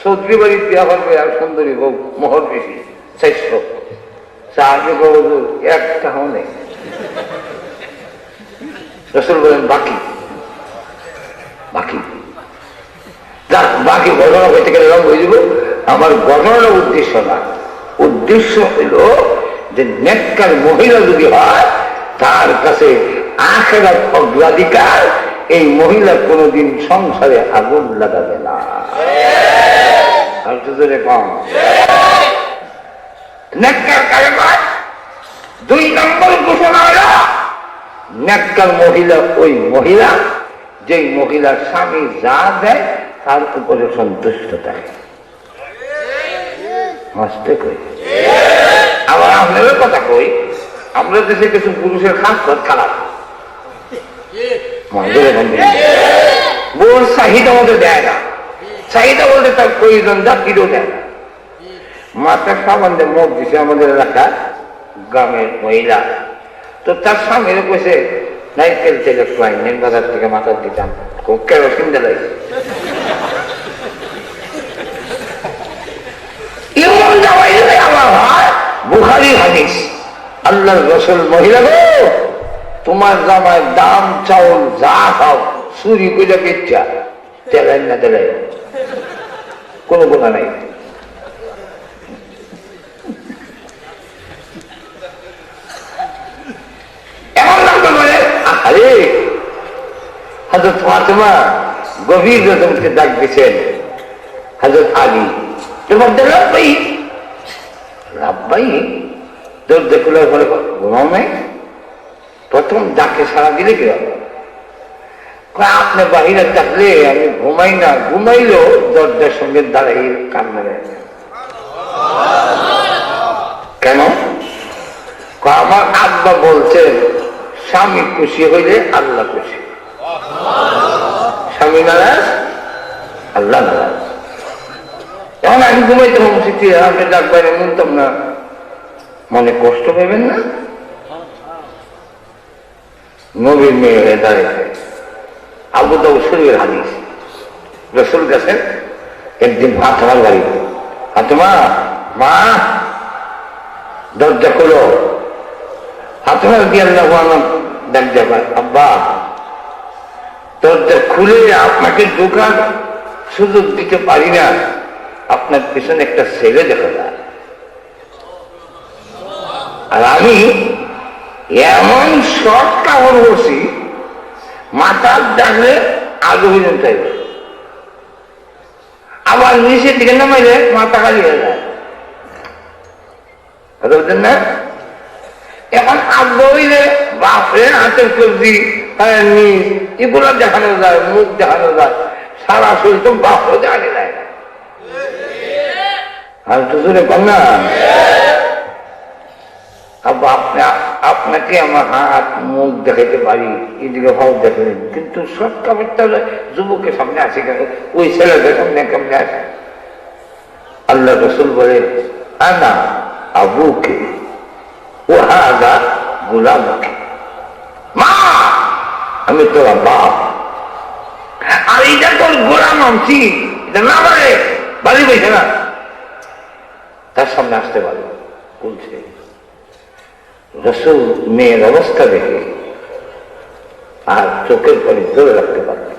চৌধুরী বাড়ির বিয়া করবে আর সুন্দরী হোক, মোহর বেশি চাইছ সাহায্য করবো এক টাকাও নেই। রসুল বলেন বাকি বাকি বাকি ঘটনা হইতে গেলে রঙ হয়ে যাব। আমার ঘটনার উদ্দেশ্য না, উদ্দেশ্য হইল যে নেককার মহিলা যদি হয় তার কাছে আখিরাত অগ্রাধিকার, এই মহিলা কোনদিন সংসারে আগুন লাগাবে না। আর জোরে কম নেককার কারিগর। 2 নম্বর ঘোষণা হল নেককার মহিলা ওই মহিলা যেই মহিলার স্বামী যা দেয় তার উপরে সন্তুষ্ট থাকে। হাসতে কই, আবার আপনাদের কথা কই, আমরা দেশে কিছু পুরুষের খাসপাত খারাপ, বোর চাহিদা মতো দেয় না। চাহিদা বলতে তার প্রয়োজন জাতিরও দেয় না। মাথার সাবান মুখ দিছে আমাদের এলাকা গ্রামের মহিলা, তো তার স্বামীর কইছে নাইকেল তেল একটু আইন বাজার থেকে মাথার দিতাম, কেরোসিন দিলাই বুখারী হাদিস। আল্লাহর রাসূল মহিলা গো, তোমার জামায় দাম চাউল যা খাও চুরি করে বেচা তেলাই না তেলাই কোনো গুণা নাই। এমন লাগবে বলে আরে হযরত ফাতেমা গভীর রজনীতে ডাক দিয়েছেন, হযরত আলী তোমার রাব্বাই রাব্বাই দরজা খোলার পরে ঘুমাও নাই? প্রথম ডাকে সারা দিলে কি হবে? আপনি বাহিরে থাকলে আমি ঘুমাই না, ঘুমাইলেও দরজার সঙ্গে দাঁড়াই কান্না দেয়। কেন? আমার আব্বা বলছেন স্বামী খুশি হইলে আল্লাহ খুশি, স্বামী নারাজ আল্লাহ নারাজ। এখন আমি ঘুমাইতে মসজিদে আপনি ডাক বাইরে শুনতাম না, মনে কষ্ট পাবেন না? নবীর মেয়ে হয়ে দাঁড়িয়েছে, আবু দাউদ শরীফের হাদিস। রাসূল গেছেন একদিন ফাতেমার বাড়িতে, ফাতেমা মা দরজা খোলো। ফাতেমা রাদিয়াল্লাহু আনহা ডাক দেয়, আব্বা দরজা খুলে আপনাকে ঢোকার সুযোগ দিতে পারি না, আপনার পিছনে একটা ছেলে দেখা যায়। আর আমি এমন শর্ট কাপড় বসি মাথার ডাকলে আগে পর্যন্ত আবার নিচের দিকে নামাইলে মাথা খালি হয়ে যায় না। এখন আগ্রহ হইলে বাপরে হাতের কবজি এগুলো দেখানো যায়, মুখ দেখানো যায়, সারা শরীর তো বাপও জানে যায় না। আর তো জোরে কম না আব্বা, আপনাকে আমার হাত মুখ দেখাইতে পারি, এদিকে ভাব দেখেন, কিন্তু সব কাপড়টা যুবকের সামনে আসে কেন, ওই ছেলেদের সামনে কেমনে আসে? আল্লাহ রসুল বলে আনা আবুকে ও হাদা গোলামকে, মা আমি তোরা বাপ, আর এটা তোর গোলাম আনছি, এটা না পারে বাড়ি বসে না, তার সামনে আসতে পারবে বলছে। রসুল মেয়ের অবস্থা দেখে আর চোখের পরে ধরে রাখতে পারবে।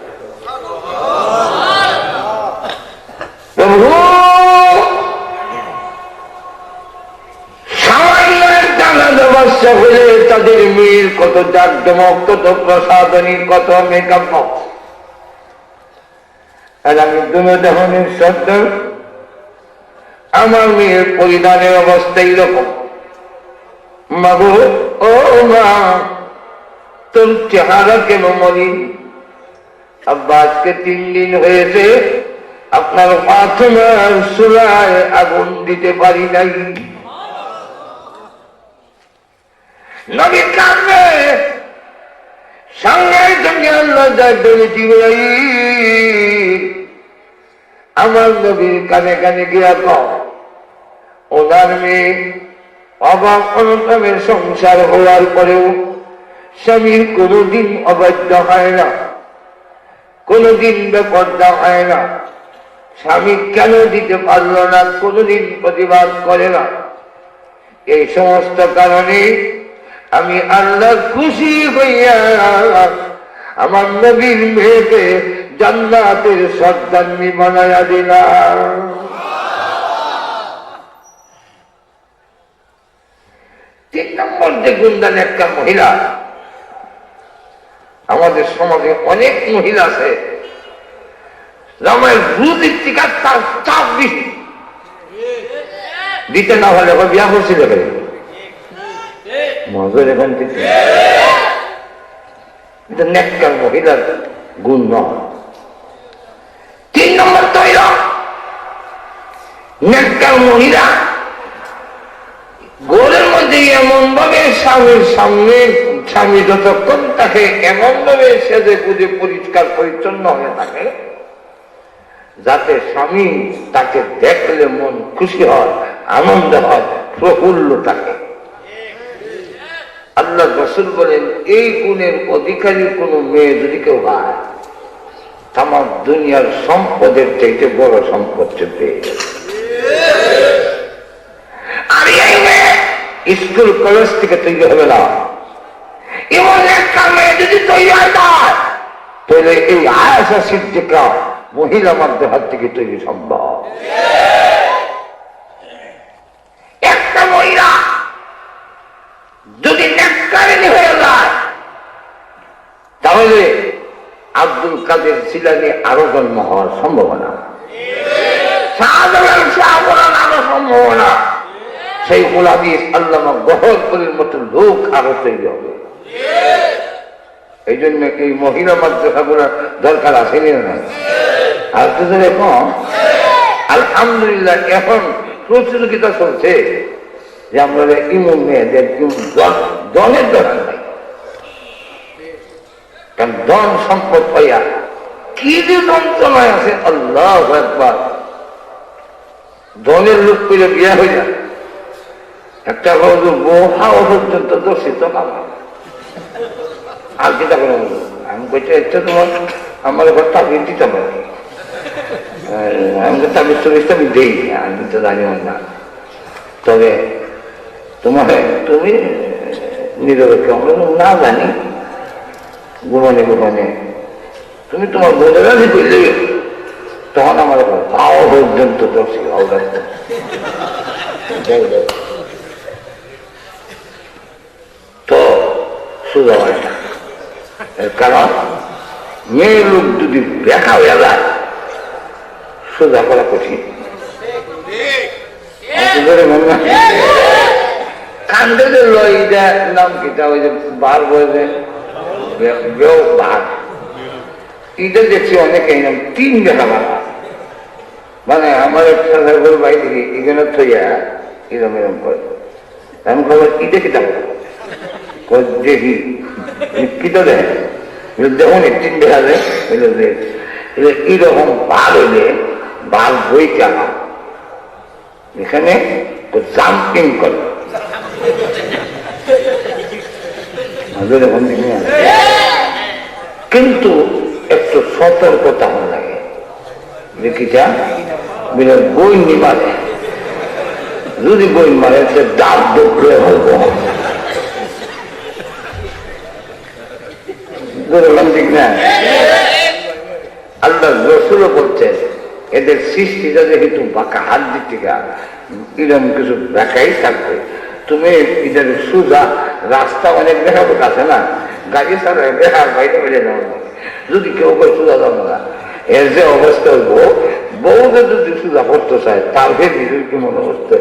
সামান্য একটা সমস্যা হলে তাদের মেয়ের কত জাঁকজমক, কত প্রসাদনী, কত মেকআপ বক্স। আর আমি দুধনের সর্দার, আমার মেয়ের পরিধানের অবস্থা এইরকম। মাগো ও মা, তোর চেহারা কেন মলিন? আব্বা আজকে 3 দিন হয়েছে আপনার ফাতেমার চুলায় আগুন দিতে পারি নাই। নবী কাঁদবে, সঙ্গে সঙ্গে আল্লাহ জিবরাইল আমার নবীর কানে কানে গিয়া কও, ওনার মেয়ে অবাক অনন্তমের সংসার হওয়ার পরেও স্বামীর কোনদিন অবাধ্য হয় না, কোনদিন বেপরদা হয় না। স্বামী কেন দিতে পারল না, কোনদিন প্রতিবাদ করে না। এই সমস্ত কারণে আমি আল্লাহ খুশি হইয়া আমার নবীর মেয়েকে জান্নাতের সর্দারনি বানাইয়া দিলাম। তিন নম্বর দেখুন, একটা মহিলা, আমাদের সমাজে অনেক মহিলা আছে জামাইয়ের রুজির থেকে তার চাপ বেশি, দিতে না হলে বিয়া করছি দেখে মজুর এখান থেকে। এটা নেককার মহিলার গুণ নয়। 3 নম্বর তৈরি নেককার মহিলা ঘরের মধ্যে এমন ভাবে স্বামীর সামনে, স্বামী যতক্ষণ তাকে এমন ভাবে সেজে পুজে পরিষ্কার পরিচ্ছন্ন হয়ে থাকে যাতে স্বামী তাকে দেখলে মন খুশি হয়, আনন্দ হয়, প্রফুল্ল থাকে। আল্লাহ রাসূল বলেন, এই গুণের অধিকারী কোন মেয়ে যদি কেউ হয়, তামাম দুনিয়ার সম্পদের চাইতে বড় সম্পদ পেয়ে যাবে। আর এই মেয়ে স্কুল কলেজ থেকে তৈরি হবে না, এমন একটা মেয়ে যদি তৈরি হয় তাহলে এই আয়েশা সিদ্দিকা মহিলা মাধ্যম হাত থেকে তৈরি সম্ভব। একটা মহিলা যদি নেককারিনী হয়ে যায় তাহলে আব্দুল কাদের জিলানী আরো জন্ম হওয়ার সম্ভাবনা, শাহজালাল শাহজালাল আরো সম্ভাবনা, সেই হাদিস আল্লামা গহরপুরের মতো লোক আরো তৈরি হবে। এই জন্য এই মহিলা মাদ্রাসাগুলো দরকার আসেনি না। আর তো এখন আলহামদুলিল্লাহ এখন প্রতিযোগিতা চলছে যে আমরা ইমন মেয়েদের দনের দরকার নাই, কারণ ধন সম্পদ পাইয়া কি যে যন্ত্রণায় আছে আল্লাহু আকবার। ধনের লোক পেলে বিয়া হয়ে যায়, একটা বউ হাওয়া পর্যন্ত দর্শিত কামা আর কি করে আমি বলছি, এটা তোমার আমার ঘর তাবিজ দিতে পারে, আমি তাবিজ চল্লিশটা আমি দিই, আমি তো জানিও না। তবে তোমার তুমি নিরপেক্ষ না জানি ঘুমানে ঘুমানে তুমি তোমার বোঝা রাজি করলে তখন আমার হাওয়া পর্যন্ত দর্শি তো সোজা হয় না। কারণ মেয়ে লোক যদি দেখা হয়ে যায় সোজা করা কঠিন। কান্দে যে লইটা নাম কিটা ওই যে বার বয়ে ভাগ এটা দেখছি অনেকে 3 দেখা ভাড়া মানে আমার একটা ভাই দেখি এখানে থইয়া এরম এরম করে আমি খবর ইটা কিতা দেখি কিতা দেয় দেখুন 3 দেখা যায় এইরকম ভাগ হইলে ভাগ বইতে আনা এখানে জাম্পিং করে কিন্তু একটু সতর্কতা হওয়া লাগে দেখিটা বই মারে যদি বই মারে সে দাঁত দুঃখে হইব ঠিক না আল্লাহ রসুলও বলছেন এদের সৃষ্টিটা দেখি তুমি বাঁকা হাত দিতে গা এরকম কিছু দেখাই থাকবে তুমি এদের সুজা রাস্তা অনেক দেখাবো আছে না গাড়ি ছাড়া দেখার বাইরে বেড়ে যাওয়া যদি কেউ কেউ সুজা যাবো না এর যে অবস্থা হইব বউদের যদি সুজা করতে চায় তার ভেবে কি মনে করতে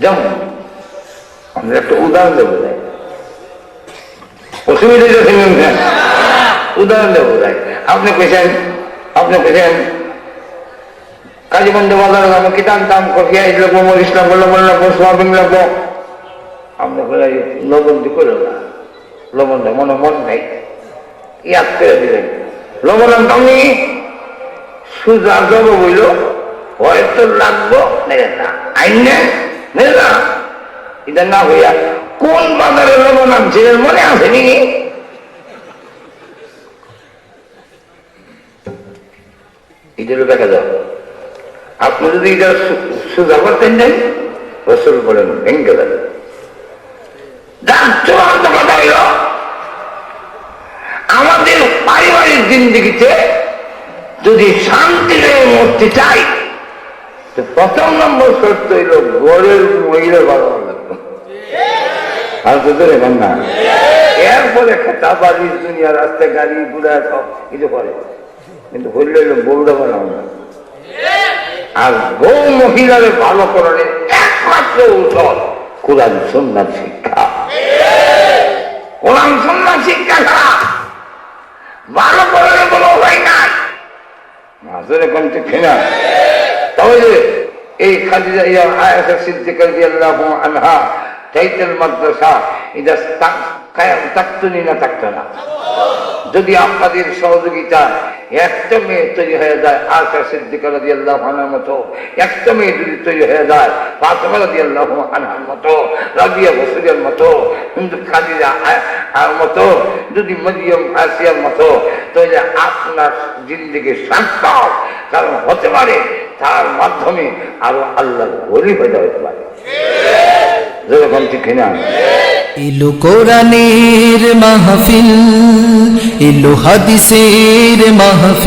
যেমন আমরা একটা উদাহরণ দেবো যাই অসুবিধা উদাহরণ দেবো যাই আপনি কেছেন কাজীগঞ্জ বাজারে যাবো কিতাব দাম পেঁয়াজ লাগবো মরিচ লাগবো লবণ লাগবো সোয়াবিন লাগবো আপনি লবণ দিয়ে করল না লবণটা মন নাই ইয়াদ করে দিলেন লবণ আমি সুজা যাব বইল হয়তো লাগবো নেবে না আইন নেবে না এটা না হইয়া কোন বাজারে লবণ আনছিলেন মনে আছে নি এটারও দেখা যাও আপনি যদি এটা সুজা করতেন যাই রসুল বলেন ভেঙ্গে যাবে চূড়ান্ত কথা হইল আমাদের পারিবারিক জিন্দিগিতে যদি শান্তি নিয়ে মরতে চাই তো প্রথম নম্বর শর্ত হইল ঘরের মহিলা ভালো লাগবে আর তো ধরে না এরপরে খেতা বাড়ি দুনিয়া রাস্তায় গাড়ি ঘুরা সব কিছু করে কিন্তু বললে হইল বউটা ভালো না আর বউ মহিলার ভালো করার একমাত্র ঔষধ কোরআন সুন্নাহ শিক্ষা কোরআন সুন্নাহ শিক্ষা ছাড়া ভালো করলে কোনো উপায় নাই আসলে কোন ঠিক না তাহলে এই খাদিজা আয়েশা সিদ্দিকা রাদিয়াল্লাহু আনহা তাইতেল মাদ্রাসা এটা কায়াম থাকতনি না থাকতো না যদি আপনাদের সহযোগিতা একটা মেয়ে তৈরি হয়ে যায় আয়েশা সিদ্দিকা রাদিয়াল্লাহু আনহার মতো একটা মেয়ে যদি তৈরি হয়ে যায় ফাতেমা রাদিয়াল্লাহু আনহার মতো রাবিয়া বসরিয়ার মতো কিন্তু খাদিজা আর মতো যদি মরিয়ম আসিয়ার মতো তাহলে আপনার জিন্দেগি সার্থক কারণ হতে পারে তার মাধ্যমে আরো আল্লাহর ওলি হয়ে যেতে পারে যেরকম ঠিক না এলো কোরআনের মাহফিল এলো হাদিসের মাহফিল